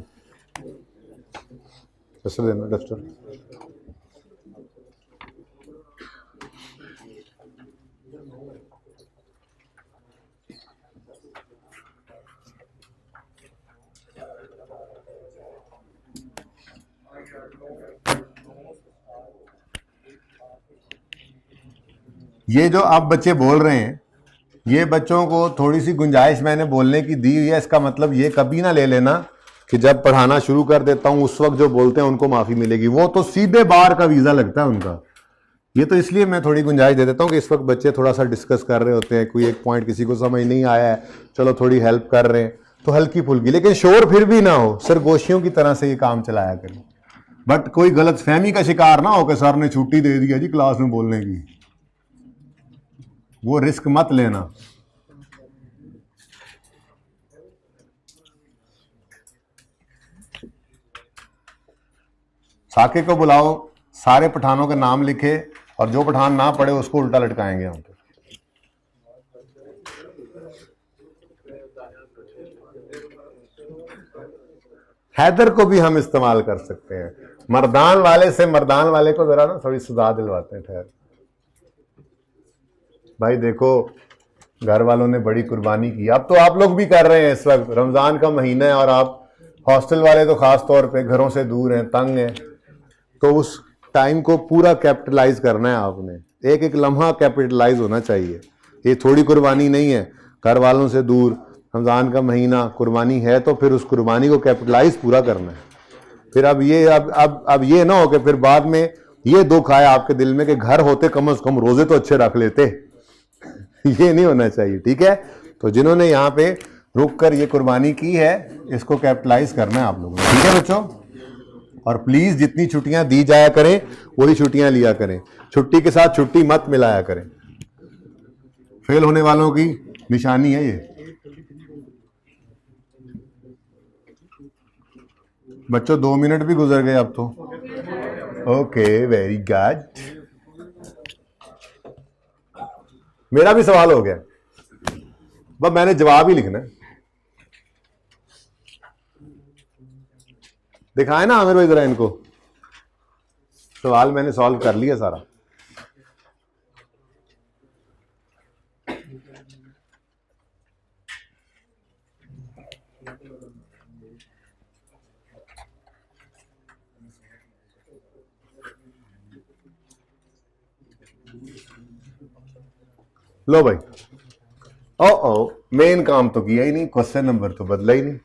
डस्टर देना, डस्टर। ये जो आप बच्चे बोल रहे हैं, ये बच्चों को थोड़ी सी गुंजाइश मैंने बोलने की दी हुई है। इसका मतलब ये कभी ना ले लेना कि जब पढ़ाना शुरू कर देता हूं उस वक्त जो बोलते हैं उनको माफी मिलेगी। वो तो सीधे बाहर का वीजा लगता है उनका। ये तो इसलिए मैं थोड़ी गुंजाइश दे देता हूं कि इस वक्त बच्चे थोड़ा सा डिस्कस कर रहे होते हैं, कोई एक पॉइंट किसी को समझ नहीं आया है, चलो थोड़ी हेल्प कर रहे हैं, तो हल्की फुल्की, लेकिन शोर फिर भी ना हो, सरगोशियों की तरह से ये काम चलाया करें। बट कोई गलत फहमी का शिकार ना हो कि सर ने छुट्टी दे दिया जी क्लास में बोलने की, वो रिस्क मत लेना। साके को बुलाओ, सारे पठानों के नाम लिखे और जो पठान ना पढ़े उसको उल्टा लटकाएंगे हम। हैदर को भी हम इस्तेमाल कर सकते हैं। मर्दान वाले से मर्दान वाले को जरा ना थोड़ी सुधा दिलवाते हैं। ठहर भाई, देखो घर वालों ने बड़ी कुर्बानी की, अब तो आप लोग भी कर रहे हैं। इस वक्त रमजान का महीना है और आप हॉस्टल वाले तो खास तौर पे घरों से दूर हैं, तंग हैं, तो उस टाइम को पूरा कैपिटलाइज करना है आपने। एक एक लम्हा कैपिटलाइज होना चाहिए। ये थोड़ी कुर्बानी नहीं है, घर वालों से दूर, रमजान का महीना, कुर्बानी है तो फिर उस कुर्बानी को कैपिटलाइज पूरा करना है। फिर अब ये ना हो कि फिर बाद में ये दुख आए आपके दिल में कि घर होते कम से कम रोजे तो अच्छे रख लेते। ये नहीं होना चाहिए, ठीक है। तो जिन्होंने यहाँ पे रुक कर ये कुर्बानी की है, इसको कैपिटलाइज करना है आप लोगों ने, ठीक है बच्चों। और प्लीज जितनी छुट्टियां दी जाया करें वही छुट्टियां लिया करें, छुट्टी के साथ छुट्टी मत मिलाया करें। फेल होने वालों की निशानी है ये। बच्चों 2 मिनट भी गुजर गए अब तो। Okay, very good. मेरा भी सवाल हो गया, बस मैंने जवाब ही लिखना है। दिखाए ना आमिर भाई जरा इनको, सवाल मैंने सॉल्व कर लिया सारा। लो भाई, ओ मेन काम तो किया ही नहीं, क्वेश्चन नंबर तो बदला ही नहीं।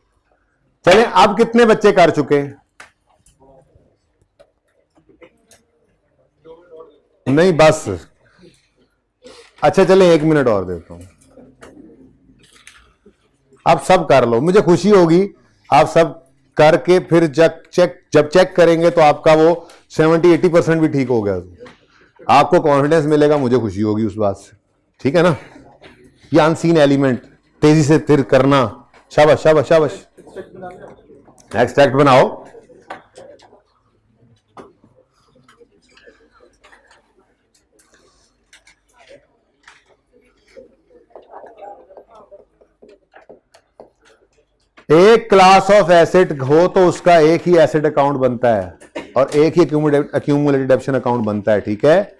चले, अब कितने बच्चे कर चुके हैं? नहीं बस, अच्छा चले 1 मिनट और देता हूं। आप सब कर लो, मुझे खुशी होगी आप सब करके फिर जब चेक करेंगे तो आपका वो 70-80% भी ठीक हो गया, आपको कॉन्फिडेंस मिलेगा, मुझे खुशी होगी उस बात से, ठीक है ना। ये अनसीन एलिमेंट तेजी से तिर करना, शाबाश शाबाश शाबाश। एक्सट्रैक्ट बनाओ। एक क्लास ऑफ एसेट हो तो उसका एक ही एसेट अकाउंट बनता है और एक ही अक्यूमुलेटेड डेप्शन अकाउंट बनता है, ठीक है।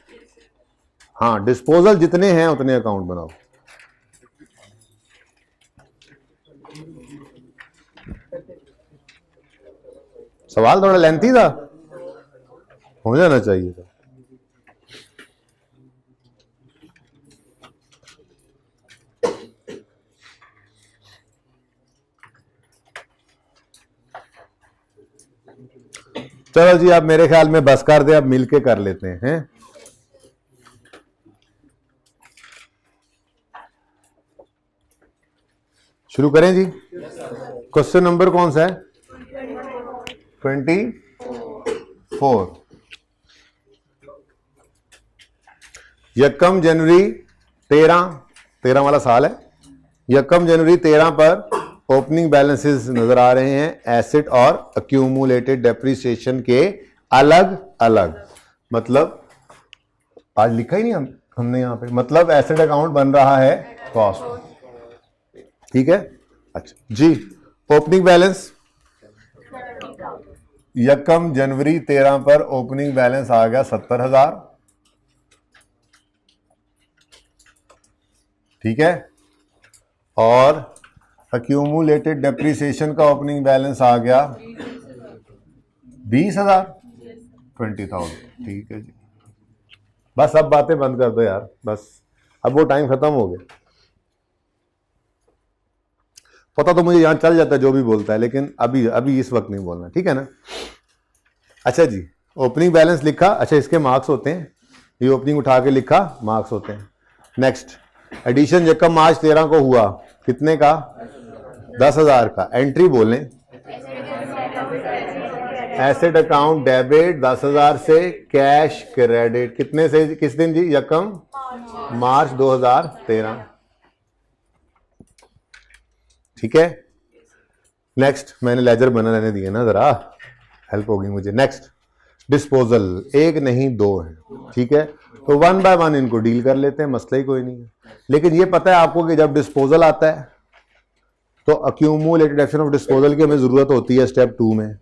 हाँ, डिस्पोजल जितने हैं उतने अकाउंट बनाओ। सवाल थोड़ा लेंथी था, हो जाना चाहिए था। चलो जी, अब मेरे ख्याल में बस कर दे, अब मिलके कर लेते हैं। शुरू करें जी। क्वेश्चन नंबर कौन सा है? 24। यकम जनवरी 13 वाला साल है। यकम जनवरी 13 पर ओपनिंग बैलेंसेस नजर आ रहे हैं एसेट और अक्यूमुलेटेड डेप्रिसिएशन के अलग अलग। मतलब आज लिखा ही नहीं हमने यहां पे, मतलब एसेट अकाउंट बन रहा है कॉस्ट, ठीक है। अच्छा जी, ओपनिंग बैलेंस यकम जनवरी 13 पर ओपनिंग बैलेंस आ गया 70,000, ठीक है। और अक्यूमुलेटेड डेप्रिसिएशन का ओपनिंग बैलेंस आ गया 20,000, 20,000, ठीक है जी। बस अब बातें बंद कर दो यार, बस अब वो टाइम खत्म हो गया। पता तो मुझे यहां चल जाता है जो भी बोलता है, लेकिन अभी इस वक्त नहीं बोलना, ठीक है ना। अच्छा जी, ओपनिंग बैलेंस लिखा, अच्छा इसके मार्क्स होते हैं, ये ओपनिंग उठा के लिखा, मार्क्स होते हैं। नेक्स्ट, एडिशन यकम मार्च 13 को हुआ, कितने का? 10,000 का। एंट्री बोलें, एसेट अकाउंट डेबिट 10,000 से, कैश क्रेडिट कितने से, किस दिन जी? यकम मार्च 2013, ठीक है। नेक्स्ट, मैंने लेजर बनाने दिए ना, जरा हेल्प होगी मुझे। नेक्स्ट, डिस्पोजल, एक नहीं दो है, ठीक है। तो 1 बाय 1 इनको डील कर लेते हैं, मसला ही कोई नहीं है। लेकिन ये पता है आपको कि जब डिस्पोजल आता है तो अक्यूमुलेटेड एक्शन ऑफ डिस्पोजल की हमें जरूरत होती है स्टेप 2 में,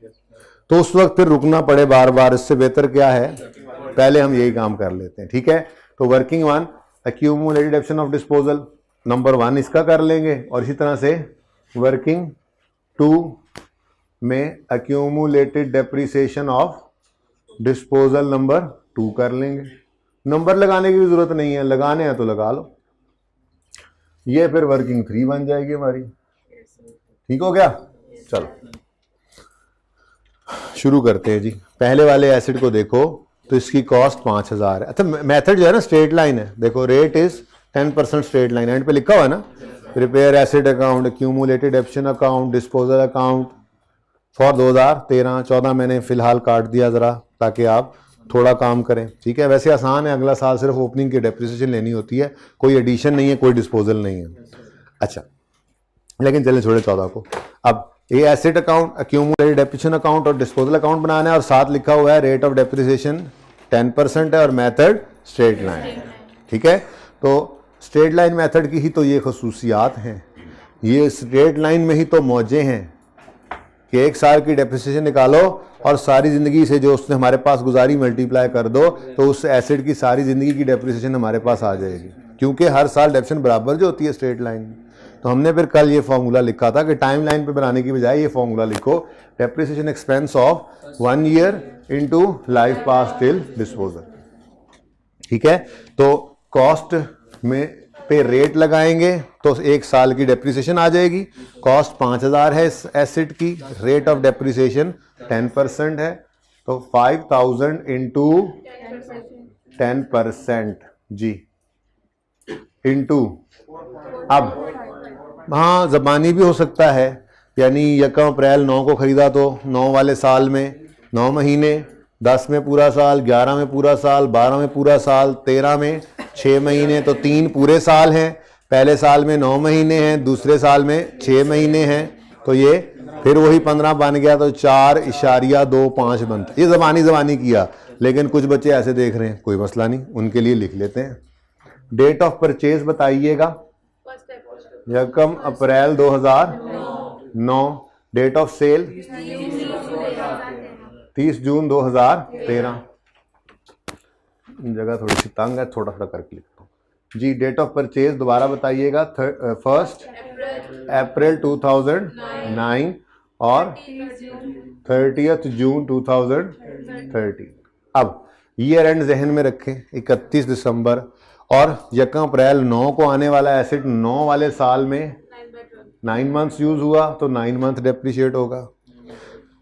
तो उस वक्त फिर रुकना पड़े बार बार, इससे बेहतर क्या है पहले हम यही काम कर लेते हैं, ठीक है। तो working 1 accumulated action of disposal number 1 इसका कर लेंगे, और इसी तरह से वर्किंग 2 में accumulated depreciation of disposal number 2 कर लेंगे। नंबर लगाने की भी जरूरत नहीं है, लगाने हैं तो लगा लो। ये फिर वर्किंग 3 बन जाएगी हमारी, ठीक हो गया। चलो शुरू करते हैं जी। पहले वाले एसिड को देखो तो इसकी कॉस्ट 5000 है। अच्छा मेथड जो है ना स्ट्रेट लाइन है, देखो rate is 10% straight line, and पे लिखा हुआ है ना prepare acid account, accumulated action account, disposal account for 2013-14 मैंने फिलहाल काट दिया जरा ताकि आप थोड़ा काम करें, ठीक है। वैसे आसान है, अगला साल सिर्फ ओपनिंग की डेप्रिसिएशन लेनी होती है, कोई एडिशन नहीं है, कोई डिस्पोजल नहीं है। अच्छा लेकिन चलें छोड़े 14 को। अब ये acid account, accumulated depreciation account और डिस्पोजल अकाउंट बनाना है, और साथ लिखा हुआ है रेट ऑफ डेप्रिसिएशन 10% है और मेथड स्ट्रेट लाइन, ठीक है। तो स्ट्रेट लाइन मेथड की ही तो ये खसूसियात हैं, ये स्ट्रेट लाइन में ही तो मौजे हैं कि 1 साल की डेप्रिसिएशन निकालो और सारी ज़िंदगी से जो उसने हमारे पास गुजारी मल्टीप्लाई कर दो, तो उस एसिड की सारी ज़िंदगी की डेप्रिसिएशन हमारे पास आ जाएगी, क्योंकि हर साल डेप्रिसिएशन बराबर जो होती है स्ट्रेट लाइन में। तो हमने फिर कल ये फॉर्मूला लिखा था कि टाइम लाइन पे बनाने की बजाय ये फॉर्मूला लिखो, depreciation expense of 1 year into life pass till disposal, ठीक है। तो कॉस्ट में पे रेट लगाएंगे तो 1 साल की डेप्रिसिएशन आ जाएगी। कॉस्ट 5000 है इस एसिड की, रेट ऑफ डेप्रिसिएशन 10% है, तो 5000 इंटू 10% जी, इंटू, अब हाँ ज़बानी भी हो सकता है, यानी 1 अप्रैल 9 को ख़रीदा तो 9 वाले साल में 9 महीने, 10 में पूरा साल, 11 में पूरा साल, 12 में पूरा साल, 13 में 6 महीने, तो 3 पूरे साल हैं। पहले साल में 9 महीने हैं, दूसरे साल में 6 महीने हैं, तो ये फिर वही 15 बन गया, तो 4.25 बनता। ये ज़बानी किया, लेकिन कुछ बच्चे ऐसे देख रहे हैं, कोई मसला नहीं, उनके लिए लिख लेते हैं। डेट ऑफ परचेज बताइएगा, 1 अप्रैल 2009, डेट ऑफ सेल 30 जून 2013। जगह थोड़ी सी तंग है, थोड़ा थोड़ा करके लिखता हूँ जी। डेट ऑफ परचेज दोबारा बताइएगा, 1 अप्रैल 2009 और 30 जून 2013। अब ईयर एंड जहन में रखें, 31 दिसंबर, और 1 अप्रैल 9 को आने वाला एसिड 9 वाले साल में 9 मंथ्स यूज हुआ, तो 9 मंथ डेप्रिशिएट होगा।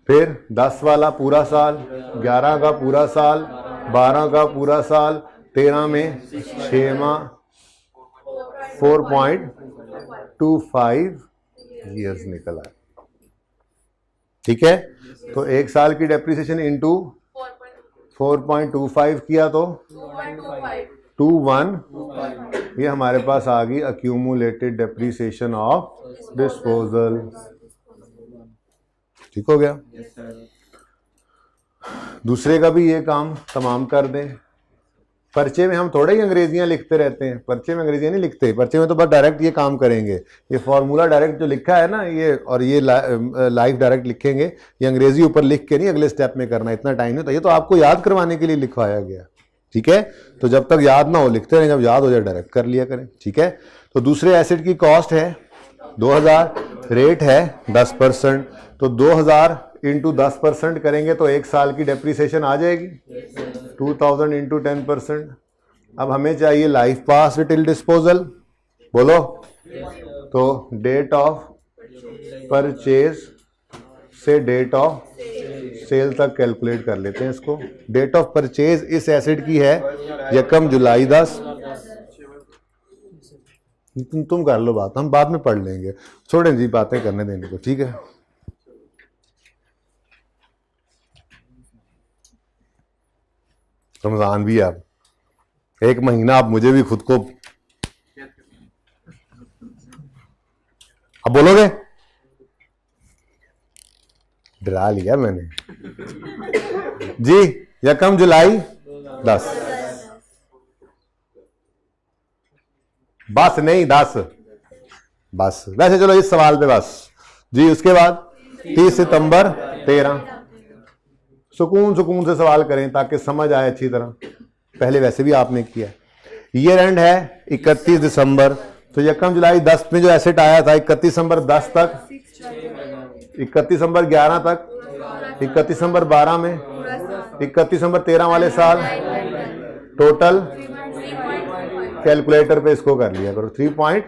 फिर 10 वाला पूरा साल, 11 का पूरा साल, 12 का पूरा साल, 13 में 6 माह, 4.25 ईयर्स निकल आए, ठीक है। तो 1 साल की डेप्रिसिएशन इंटू 4.25 किया तो 21, ये हमारे पास आ गई अक्यूमुलेटेड डेप्रिसिएशन ऑफ डिस्पोजल, ठीक हो गया। दूसरे का भी ये काम तमाम कर दें। पर्चे में हम थोड़े ही अंग्रेजियां लिखते रहते हैं, पर्चे में अंग्रेजियां नहीं लिखते, पर्चे में तो बस डायरेक्ट ये काम करेंगे। ये फॉर्मूला डायरेक्ट जो लिखा है ना ये, और ये लाइफ डायरेक्ट लिखेंगे, ये अंग्रेजी ऊपर लिख के नहीं अगले स्टेप में करना, इतना टाइम नहीं। तो ये तो आपको याद करवाने के लिए लिखवाया गया, ठीक है। तो जब तक याद ना हो लिखते रहें, जब याद हो जाए डायरेक्ट कर लिया करें, ठीक है। तो दूसरे एसिड की कॉस्ट है 2000, रेट है 10%, तो 2000 इंटू 10% करेंगे तो 1 साल की डेप्रिसिएशन आ जाएगी, 2000 इंटू 10%। अब हमें चाहिए लाइफ पास टिल डिस्पोजल, बोलो। तो डेट ऑफ परचेज से डेट ऑफ सेल तक कैलकुलेट कर लेते हैं इसको। डेट ऑफ परचेज इस एसिड की है 1 जुलाई 10। तुम कर लो बात, हम बाद में पढ़ लेंगे, छोड़ें जी बातें करने देने को, ठीक है। रमजान भी है, अब 1 महीना, अब मुझे भी खुद को, अब बोलोगे, डरा लिया मैंने जी। यकम जुलाई 10, बस नहीं 10, बस वैसे चलो इस सवाल पे बस जी। उसके बाद 30 सितंबर 13, सुकून से सवाल करें ताकि समझ आए अच्छी तरह। पहले वैसे भी आपने किया। ईयर एंड है 31 दिसंबर, तो यकम जुलाई 10 में जो एसेट आया था 31 दिसंबर 10 तक, 31 दिसंबर 11 तक, 31 दिसंबर 12 में, 31 दिसंबर 13 वाले साल टोटल कैलकुलेटर पे इसको कर लिया करो 3.25।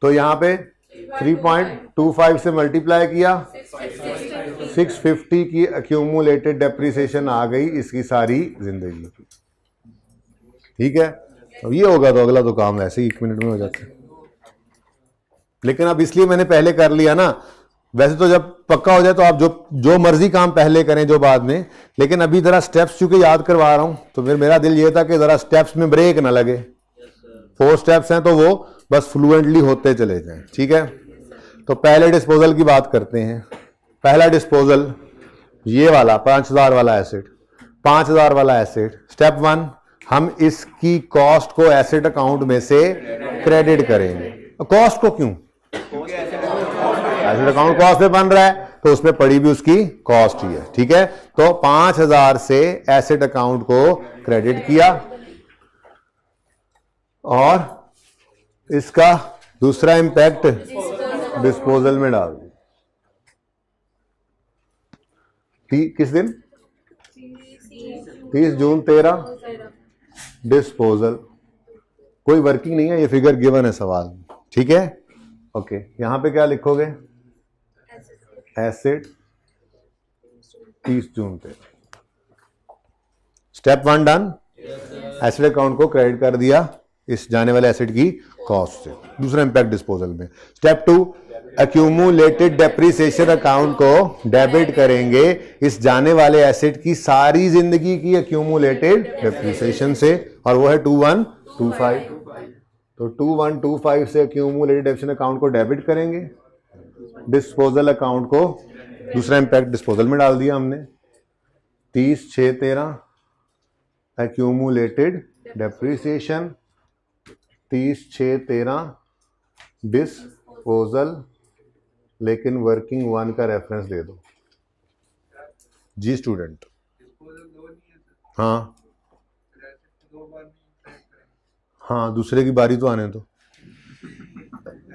तो यहां पे 3.25 से मल्टीप्लाई किया, 650 की एक्यूमुलेटेड डेप्रिसिएशन आ गई इसकी सारी जिंदगी की। ठीक है, अब ये होगा तो अगला तो काम ऐसे ही 1 मिनट में हो जाता है। लेकिन अब इसलिए मैंने पहले कर लिया ना, वैसे तो जब पक्का हो जाए तो आप जो मर्जी काम पहले करें जो बाद में, लेकिन अभी जरा स्टेप्स चूंकि याद करवा रहा हूं तो फिर मेरा दिल ये था कि जरा स्टेप्स में ब्रेक ना लगे। 4 स्टेप्स हैं तो वो बस फ्लुएंटली होते चले जाएं। ठीक है, तो पहले डिस्पोजल की बात करते हैं। पहला डिस्पोजल ये वाला 5000 वाला एसेट, 5000 वाला एसेट। स्टेप 1, हम इसकी कॉस्ट को एसेट अकाउंट में से क्रेडिट करेंगे। कॉस्ट को क्यों? एसेट अकाउंट कॉस्ट पे बन रहा है तो उसमें पड़ी भी उसकी कॉस्ट ही है। ठीक है, तो 5000 से एसेट अकाउंट को क्रेडिट किया और इसका दूसरा इंपैक्ट डिस्पोजल में डाल दिया। किस दिन? 30 जून 13 डिस्पोजल। कोई वर्किंग नहीं है, ये फिगर गिवन है सवाल में। ठीक है, ओके। यहां पे क्या लिखोगे? एसेट 30 जून 13। Step 1 done. एसेट अकाउंट को क्रेडिट कर दिया इस जाने वाले एसेट की कॉस्ट से। दूसरा इंपैक्ट डिस्पोजल में। स्टेप 2, एक्यूमुलेटेड डेप्रिसिएशन अकाउंट को डेबिट करेंगे इस जाने वाले एसेट की सारी जिंदगी की एक्यूमुलेटेड डेप्रिसिएशन से, और वो है 2125। तो 2125 से एक्यूमुलेटेड डेप्रिसिएशन अकाउंट को डेबिट करेंगे, डिस्पोजल अकाउंट को दूसरा इंपैक्ट डिस्पोजल में डाल दिया हमने। 30/6/13 एक्यूमुलेटेड डेप्रिसिएशन, 30/6/13 डिस्पोजल, लेकिन वर्किंग 1 का रेफरेंस दे दो जी स्टूडेंट। हाँ हाँ, दूसरे की बारी तो आने दो।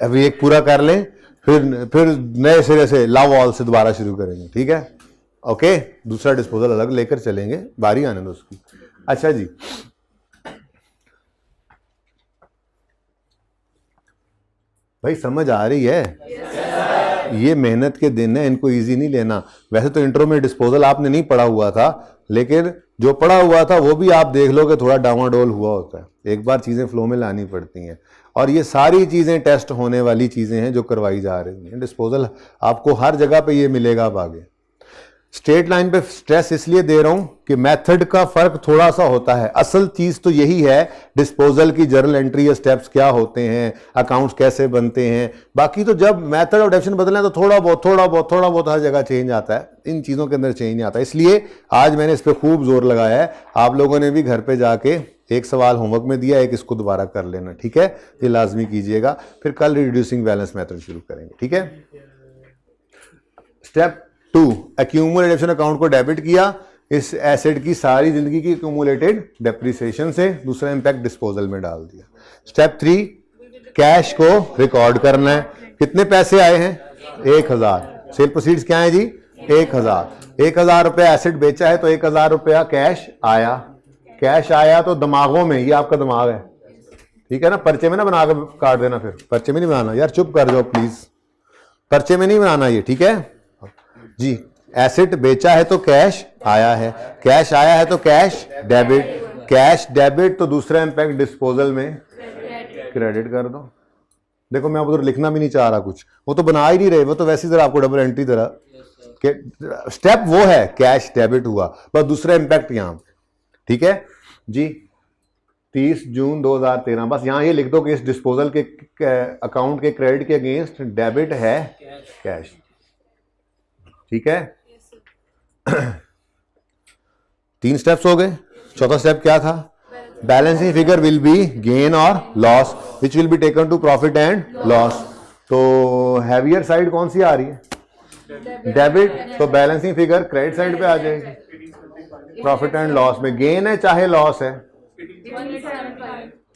अभी एक पूरा कर लें, फिर नए सिरे से लव ऑल से दोबारा शुरू करेंगे। ठीक है, ओके। दूसरा डिस्पोजल अलग लेकर चलेंगे, बारी आने दो उसकी। अच्छा जी, भाई समझ आ रही है? ये मेहनत के दिन है, इनको इजी नहीं लेना। वैसे तो इंट्रो में डिस्पोजल आपने नहीं पढ़ा हुआ था, लेकिन जो पढ़ा हुआ था वो भी आप देख लो कि थोड़ा डावाडोल हुआ होता है। एक बार चीजें फ्लो में लानी पड़ती हैं, और ये सारी चीजें टेस्ट होने वाली चीजें हैं जो करवाई जा रही हैं। डिस्पोजल आपको हर जगह पे ये मिलेगा अब आगे। स्ट्रेट लाइन पे स्ट्रेस इसलिए दे रहा हूं कि मेथड का फर्क थोड़ा सा होता है। असल चीज तो यही है, डिस्पोजल की जर्नल एंट्री या स्टेप्स क्या होते हैं, अकाउंट्स कैसे बनते हैं। बाकी तो जब मेथड और डेफिनेशन बदले तो थोड़ा बहुत हर जगह चेंज आता है, इन चीजों के अंदर चेंज नहीं आता। इसलिए आज मैंने इस पर खूब जोर लगाया है। आप लोगों ने भी घर पे जाके एक सवाल होमवर्क में दिया, एक इसको दोबारा कर लेना। ठीक है, ये लाजमी कीजिएगा। फिर कल रिड्यूसिंग बैलेंस मेथड शुरू करेंगे। ठीक है, स्टेप 2, एक्यूमुलेटेड अकाउंट को डेबिट किया इस एसेट की सारी जिंदगी की एक्यूमुलेटेड डेप्रिसिएशन से, दूसरा इंपैक्ट डिस्पोजल में डाल दिया। स्टेप 3, कैश को रिकॉर्ड करना है। कितने पैसे आए हैं? 1000। सेल प्रोसीड्स क्या है जी? 1000। 1000 रुपया एसेट बेचा है तो 1000 रुपया कैश आया। कैश आया तो दिमागों में, ये आपका दिमाग है, ठीक है ना। पर्चे में ना बना कर काट देना, फिर पर्चे में नहीं बनाना यार, चुप कर जाओ प्लीज, पर्चे में नहीं बनाना ये। ठीक है जी, एसेट बेचा है तो कैश आया है, कैश आया है तो कैश डेबिट, कैश डेबिट तो दूसरा इंपैक्ट डिस्पोजल में क्रेडिट कर दो। देखो मैं उधर लिखना भी नहीं चाह रहा कुछ, वो तो बना ही नहीं रहे, वो तो वैसी तरह आपको डबल एंट्री तरह स्टेप वो है, कैश डेबिट हुआ, बस दूसरा इंपैक्ट यहां। ठीक है जी, 30 जून 2013, बस यहां ये लिख दो कि इस डिस्पोजल के अकाउंट के क्रेडिट के अगेंस्ट डेबिट है कैश। ठीक है, तीन स्टेप्स हो गए। चौथा स्टेप क्या था? Balancing figure will be gain और loss which will be taken to profit and loss. तो हैवियर साइड कौन सी आ रही है? डेबिट। तो बैलेंसिंग फिगर क्रेडिट साइड पे आ जाएगी। प्रॉफिट एंड लॉस में गेन है चाहे लॉस है,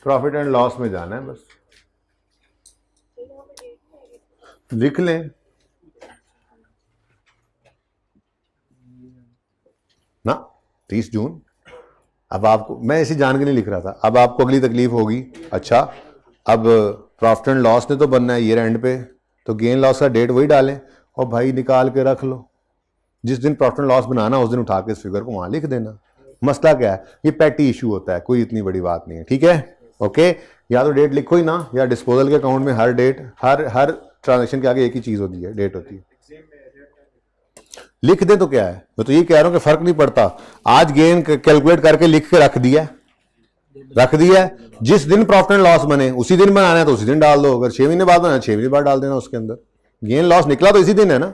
प्रॉफिट एंड लॉस में जाना है बस। लिख लें ना 30 जून। अब आपको मैं ऐसी जान के नहीं लिख रहा था, अब आपको अगली तकलीफ होगी। अच्छा, अब प्रॉफिट एंड लॉस ने तो बनना है ईयर एंड पे, तो गेन लॉस का डेट वही डालें और भाई निकाल के रख लो। जिस दिन प्रॉफिट एंड लॉस बनाना उस दिन उठा के इस फिगर को वहां लिख देना। मसला क्या है? ये पेटी इशू होता है, कोई इतनी बड़ी बात नहीं है। ठीक है, ओके। या तो डेट लिखो ही ना, या डिस्पोजल के अकाउंट में हर डेट, हर ट्रांजेक्शन के आगे एक ही चीज होती है, डेट होती है। लिख दे तो क्या है, मैं तो ये कह रहा हूं कि फर्क नहीं पड़ता। आज गेन कैलकुलेट करके लिख के रख दिया, जिस दिन प्रॉफिट एंड लॉस बने उसी दिन बनाना है तो उसी दिन डाल दो। अगर 6 महीने बाद बनाना है 6 महीने बाद डाल देना उसके अंदर। गेन लॉस निकला तो इसी दिन है ना,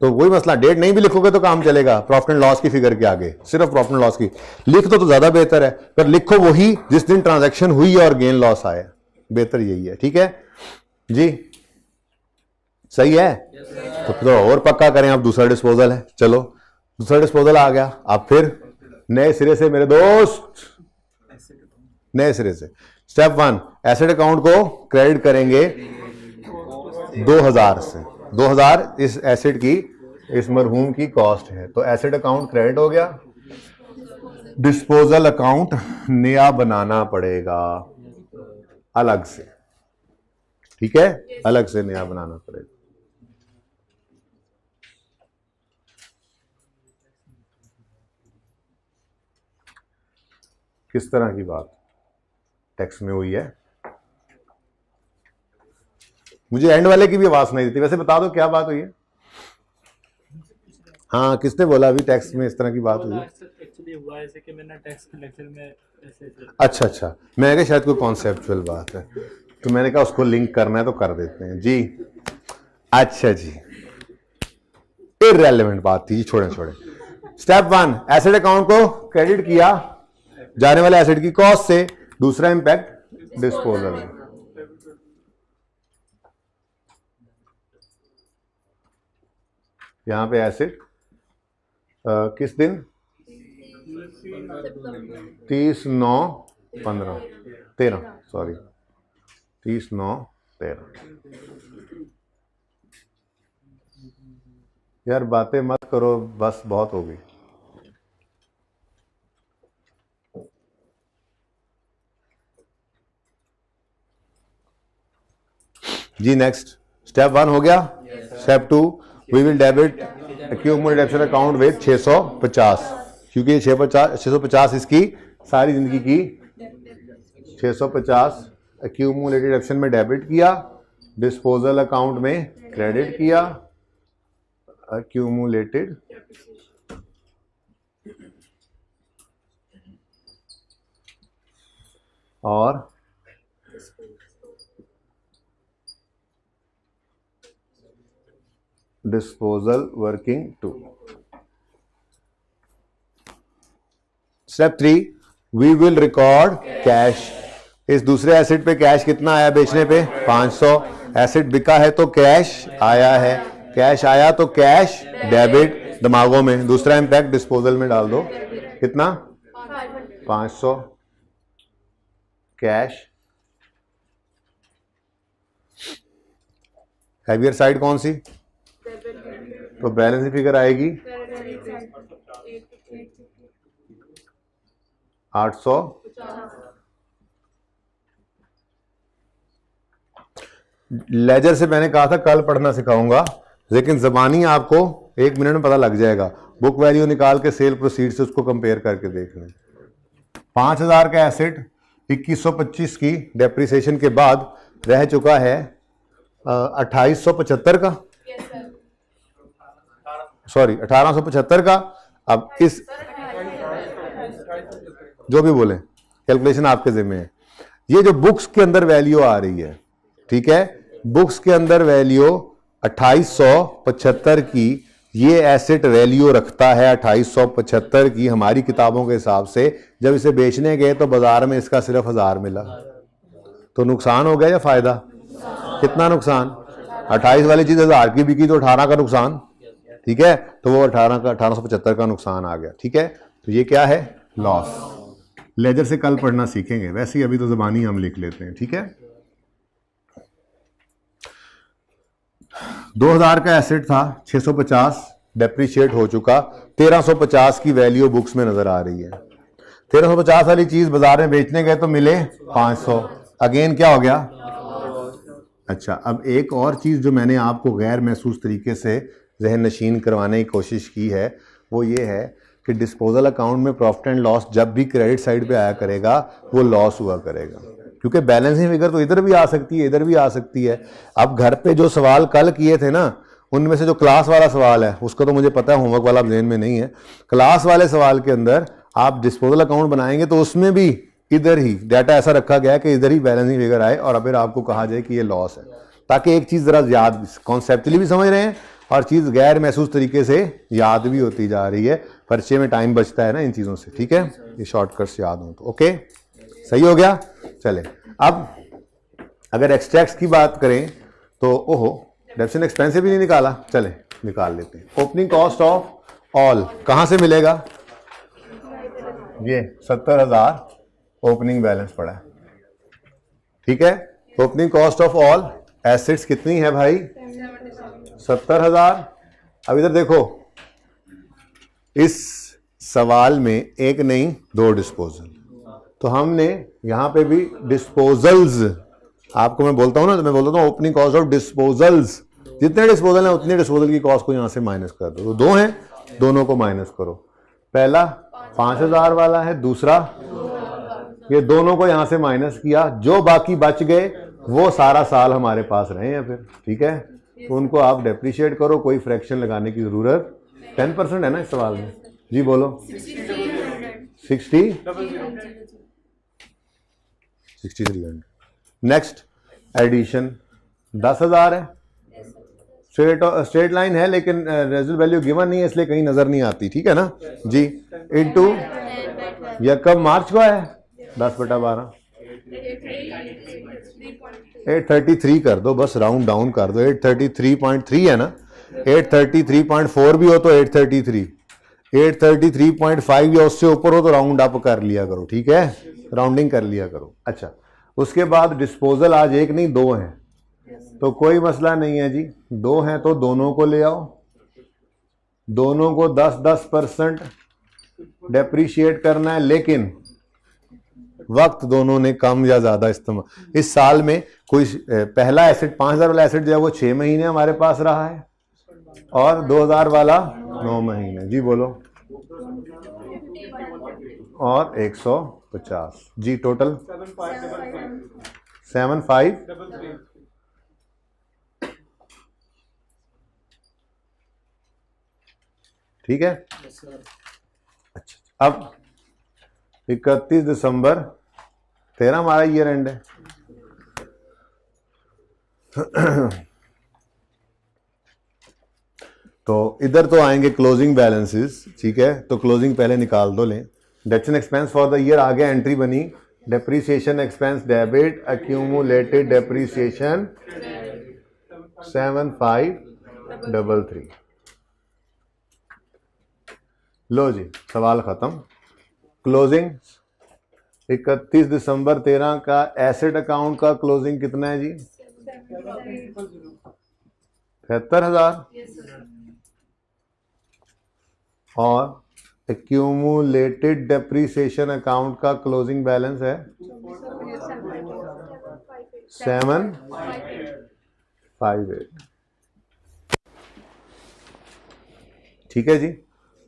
तो वही मसला। डेट नहीं भी लिखोगे तो काम चलेगा, प्रॉफिट एंड लॉस की फिगर के आगे सिर्फ प्रॉफिट एंड लॉस की लिख दो तो ज्यादा बेहतर है। पर लिखो वही जिस दिन ट्रांजैक्शन हुई और गेन लॉस आया, बेहतर यही है। ठीक है जी, सही है। तो फिर और पक्का करें। अब दूसरा डिस्पोजल है, चलो दूसरा डिस्पोजल आ गया। अब फिर नए सिरे से मेरे दोस्त, नए सिरे से। स्टेप 1, एसेट अकाउंट को क्रेडिट करेंगे 2000 से। 2000 इस एसेट की, इस मरहूम की कॉस्ट है, तो एसेट अकाउंट क्रेडिट हो गया। डिस्पोजल अकाउंट नया बनाना पड़ेगा अलग से। ठीक है, अलग से नया बनाना पड़ेगा। किस तरह की बात टैक्स में हुई है? मुझे एंड वाले की भी आवाज नहीं देती। वैसे बता दो क्या बात हुई है? हाँ, किसने बोला अभी टैक्स में इस तरह की बात हुई है? एक्चुअली हुआ ऐसे कि मैंने टैक्स कलेक्शन में ऐसे अच्छा, मैं कहा शायद कोई कॉन्सेप्चुअल बात है, तो मैंने कहा उसको लिंक करना है तो कर देते हैं जी। अच्छा जी, इररेलेवेंट बात थी जी, छोड़े। स्टेप 1, एसेट अकाउंट को क्रेडिट किया जाने वाले एसेट की कॉस्ट से। दूसरा इंपैक्ट डिस्पोजल में। यहां पे एसेट किस दिन? 30/9/15 सॉरी 30/9/13। यार बातें मत करो, बस बहुत हो गई। जी नेक्स्ट, स्टेप 1 हो गया। Step 2, we will debit accumulated debit account with 650, क्योंकि 650 इसकी सारी जिंदगी की 650 एक्यूमुलेटेड डेबिट में डेबिट किया, डिस्पोजल अकाउंट में क्रेडिट किया। एक्यूमुलेटेड और disposal working two. Step 3, we will record cash. इस दूसरे एसेट पे कैश कितना आया बेचने पे? 500। एसेट बिका है तो कैश आया है, कैश आया तो कैश डेबिट दिमागों में। दूसरा इंपैक्ट डिस्पोजल में डाल दो, कितना? 500 कैश। हैवियर साइड कौन सी? तो बैलेंस की फिगर आएगी 800। लेजर से मैंने कहा था कल पढ़ना सिखाऊंगा, लेकिन जबानी आपको 1 मिनट में पता लग जाएगा। बुक वैल्यू निकाल के सेल प्रोसीड से उसको कंपेयर करके देख लें। 5000 का एसेट 2125 की डेप्रिसिएशन के बाद रह चुका है 2875 का, सॉरी 1875 का। अब इस जो भी बोले कैलकुलेशन आपके जिम्मे है। ये जो बुक्स के अंदर वैल्यू आ रही है, ठीक है, बुक्स के अंदर वैल्यू 2875 की ये एसेट वैल्यू रखता है 2875 की हमारी किताबों के हिसाब से। जब इसे बेचने गए तो बाजार में इसका सिर्फ 1000 मिला, तो नुकसान हो गया या फायदा? कितना नुकसान? 28 वाली चीज 1000 की बिकी तो 18 का नुकसान, ठीक है, तो वो 1875 का नुकसान आ गया, ठीक है। तो ये क्या है? लॉस। लेजर से कल पढ़ना सीखेंगे, वैसे ही अभी तो ज़बानी हम लिख लेते हैं, ठीक है। 2000 का एसेट था, 650 डेप्रीशिएट हो चुका, 1350 की वैल्यू बुक्स में नजर आ रही है। 1350 वाली चीज बाजार में बेचने गए तो मिले 500, अगेन क्या हो गया? अच्छा, अब एक और चीज जो मैंने आपको गैर महसूस तरीके से जहन नशीन करवाने की कोशिश की है वो ये है कि डिस्पोजल अकाउंट में प्रॉफिट एंड लॉस जब भी क्रेडिट साइड पे आया करेगा वो लॉस हुआ करेगा, क्योंकि बैलेंसिंग फिगर तो इधर भी आ सकती है, इधर भी आ सकती है। अब घर पे जो सवाल कल किए थे ना, उनमें से जो क्लास वाला सवाल है उसका तो मुझे पता है, होमवर्क वाला ज़हन में नहीं है। क्लास वाले सवाल के अंदर आप डिस्पोजल अकाउंट बनाएंगे तो उसमें भी इधर ही डाटा ऐसा रखा गया है कि इधर ही बैलेंसिंग फिगर आए और फिर आपको कहा जाए कि ये लॉस है, ताकि एक चीज़ ज़रा याद कॉन्सेप्चुअली भी समझ रहे हैं और चीज़ गैर महसूस तरीके से याद भी होती जा रही है। पर्चे में टाइम बचता है ना इन चीज़ों से, ठीक है, ये शॉर्टकट्स याद हो तो। ओके, सही हो गया। चले, अब अगर एक्सट्रैक्ट्स की बात करें तो ओहो, डेप्शन एक्सपेंस भी नहीं निकाला, चले निकाल लेते हैं। ओपनिंग कॉस्ट ऑफ ऑल कहाँ से मिलेगा? ये 70,000 ओपनिंग बैलेंस पड़ा है, ठीक है। Opening cost of all assets कितनी है भाई? 70,000। अब इधर देखो, इस सवाल में एक नहीं दो डिस्पोजल, तो हमने यहां पे भी डिस्पोजल्स, आपको मैं बोलता हूं ना, तो मैं बोलता हूं ओपनिंग कॉस्ट ऑफ डिस्पोजल्स, जितने डिस्पोजल हैं उतने डिस्पोजल की कॉस्ट को यहां से माइनस कर दो। तो दो हैं, दोनों को माइनस करो। पहला 5,000 वाला है, दूसरा ये दोनों को यहां से माइनस किया, जो बाकी बच गए वो सारा साल हमारे पास रहे हैं फिर, ठीक है। तो उनको आप डेप्रिशिएट करो, कोई फ्रैक्शन लगाने की जरूरत 10% है ना इस सवाल में। जी बोलो। 6300। नेक्स्ट एडिशन 10,000 है, स्ट्रेट लाइन है लेकिन रेजल वैल्यू गिवन नहीं है इसलिए कहीं नजर नहीं आती, ठीक है ना जी। इनटू यह कब मार्च को है? 10/12 833 कर दो, बस राउंड डाउन कर दो। 833.3 है ना, 833.4 भी हो तो 833, 833.5 या उससे ऊपर हो तो राउंड अप कर लिया करो, ठीक है, राउंडिंग कर लिया करो। अच्छा, उसके बाद डिस्पोजल आज एक नहीं दो हैं, तो कोई मसला नहीं है जी, दो हैं तो दोनों को ले आओ, दोनों को 10% डेप्रीशिएट करना है, लेकिन वक्त दोनों ने कम या ज्यादा इस्तेमाल। इस साल में कोई पहला एसेट 5,000 वाला एसेट जो है वो 6 महीने हमारे पास रहा है और 2,000 वाला 9 महीने। जी बोलो। और 150 जी, टोटल 75 ठीक है। अच्छा, अब 31 दिसंबर 13 हमारा ईयर एंड है। तो इधर तो आएंगे क्लोजिंग बैलेंसेस, ठीक है, तो क्लोजिंग पहले निकाल दो लें। डेप्शन एक्सपेंस फॉर द ईयर, आगे एंट्री बनी depreciation expense debit, accumulated depreciation 7533। लो जी, सवाल खत्म। क्लोजिंग 31 दिसंबर 13 का एसेट अकाउंट का क्लोजिंग कितना है जी? 73,000। और एक्यूमुलेटेड डेप्रीसिएशन अकाउंट का क्लोजिंग बैलेंस है 758। ठीक है जी,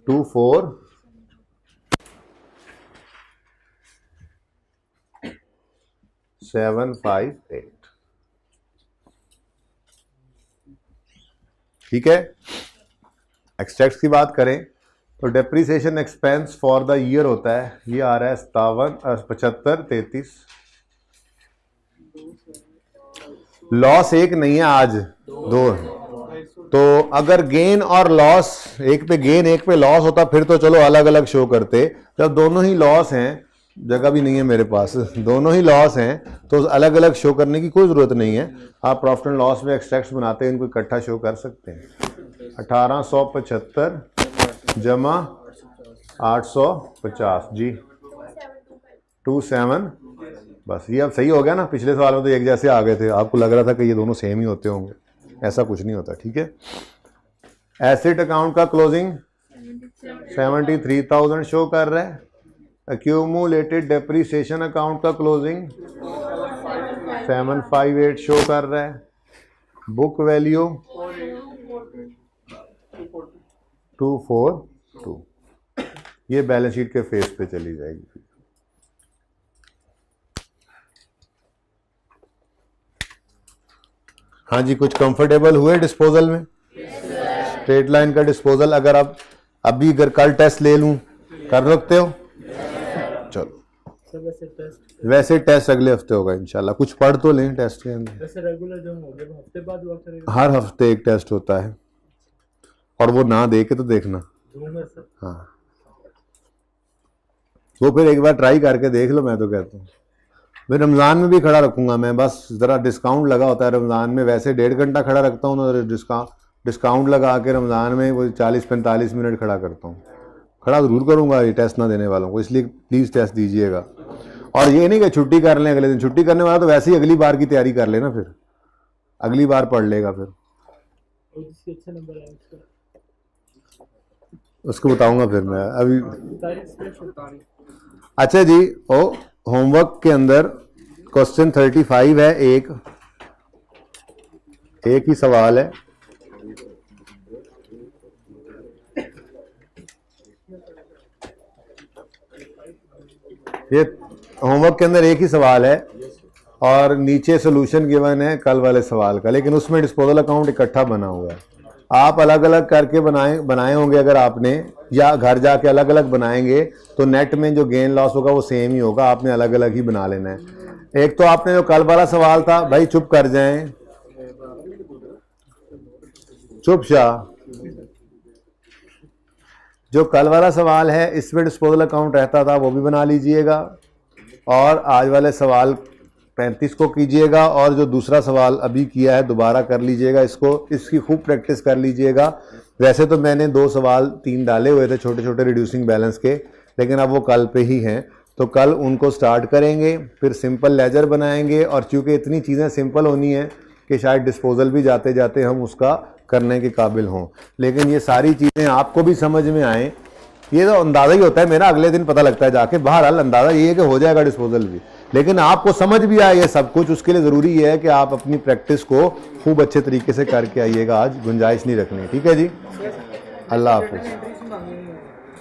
24758। ठीक है। एक्सट्रैक्ट्स की बात करें तो depreciation expense for the year होता है, ये आ रहा है 7533। लॉस एक नहीं है आज, दो है। तो अगर गेन और लॉस, एक पे गेन एक पे लॉस होता फिर तो चलो अलग अलग शो करते। जब दोनों ही लॉस हैं, जगह भी नहीं है मेरे पास, दोनों ही लॉस हैं तो अलग अलग शो करने की कोई ज़रूरत नहीं है। आप प्रॉफिट एंड लॉस में एक्सट्रैक्ट्स बनाते हैं, इनको इकट्ठा शो कर सकते हैं। 1875 जमा 850 जी 27, बस ये अब सही हो गया ना। पिछले सवाल में तो एक जैसे आ गए थे, आपको लग रहा था कि ये दोनों सेम ही होते होंगे, ऐसा कुछ नहीं होता। ठीक है, एसेट अकाउंट का क्लोजिंग 73,000 शो कर रहा है। एक्यूमुलेटेड डेप्रीसिएशन अकाउंट का क्लोजिंग 758 शो कर रहा है। बुक वैल्यू 242, ये बैलेंस शीट के फेस पे चली जाएगी। हाँ जी, कुछ कंफर्टेबल हुए डिस्पोजल में? स्ट्रेट लाइन का डिस्पोजल अगर आप अभी अगर कल टेस्ट ले लूं कर सकते हो? चलो, वैसे टेस्ट अगले हफ्ते होगा इंशाल्लाह। कुछ पढ़ तो लें टेस्ट के अंदर। वैसे रेगुलर जो होगा वो हफ्ते बाद हुआ करेगा। हर हफ्ते एक टेस्ट होता है, और वो ना दे के तो देखना। हाँ, वो फिर एक बार ट्राई करके देख लो। मैं तो कहता हूँ मैं रमज़ान में भी खड़ा रखूंगा। मैं बस ज़रा डिस्काउंट लगा होता है रमज़ान में, वैसे 1.5 घंटा खड़ा रखता हूँ ना, डिस्काउंट लगा के रमज़ान में वो 40-45 मिनट खड़ा करता हूँ। खड़ा ज़रूर करूँगा ये टेस्ट ना देने वालों को, इसलिए प्लीज़ टेस्ट दीजिएगा। और ये नहीं कि छुट्टी कर लें अगले दिन। छुट्टी करने वाला तो वैसे ही अगली बार की तैयारी कर लेना, फिर अगली बार पढ़ लेगा। फिर उसको बताऊंगा फिर मैं अभी। अच्छा जी, ओ होमवर्क के अंदर क्वेश्चन 35 है, एक ही सवाल है। ये होमवर्क के अंदर एक ही सवाल है और नीचे सॉल्यूशन गिवन है कल वाले सवाल का, लेकिन उसमें डिस्पोजल अकाउंट इकट्ठा बना हुआ है। आप अलग अलग करके बनाए होंगे अगर आपने, या घर जाके अलग अलग बनाएंगे तो नेट में जो गेन लॉस होगा वो सेम ही होगा। आपने अलग अलग ही बना लेना है। एक तो आपने जो कल वाला सवाल था, भाई चुप कर जाएं, चुप शाह। जो कल वाला सवाल है इसमें डिस्पोजल अकाउंट रहता था, वो भी बना लीजिएगा। और आज वाले सवाल 35 को कीजिएगा, और जो दूसरा सवाल अभी किया है दोबारा कर लीजिएगा। इसकी खूब प्रैक्टिस कर लीजिएगा। वैसे तो मैंने 2 सवाल 3 डाले हुए थे छोटे छोटे रिड्यूसिंग बैलेंस के, लेकिन अब वो कल पे ही हैं, तो कल उनको स्टार्ट करेंगे। फिर सिंपल लेजर बनाएंगे, और चूंकि इतनी चीज़ें सिंपल होनी है कि शायद डिस्पोजल भी जाते जाते हम उसका करने के काबिल हों। लेकिन ये सारी चीज़ें आपको भी समझ में आए, ये तो अंदाज़ा ही होता है मेरा, अगले दिन पता लगता है जाके। बहरहाल अंदाज़ा ये है कि हो जाएगा डिस्पोजल भी, लेकिन आपको समझ भी आए ये सब कुछ। उसके लिए ज़रूरी है कि आप अपनी प्रैक्टिस को खूब अच्छे तरीके से करके आइएगा। आज गुंजाइश नहीं रखनी, ठीक है जी। अल्लाह हाफिज़।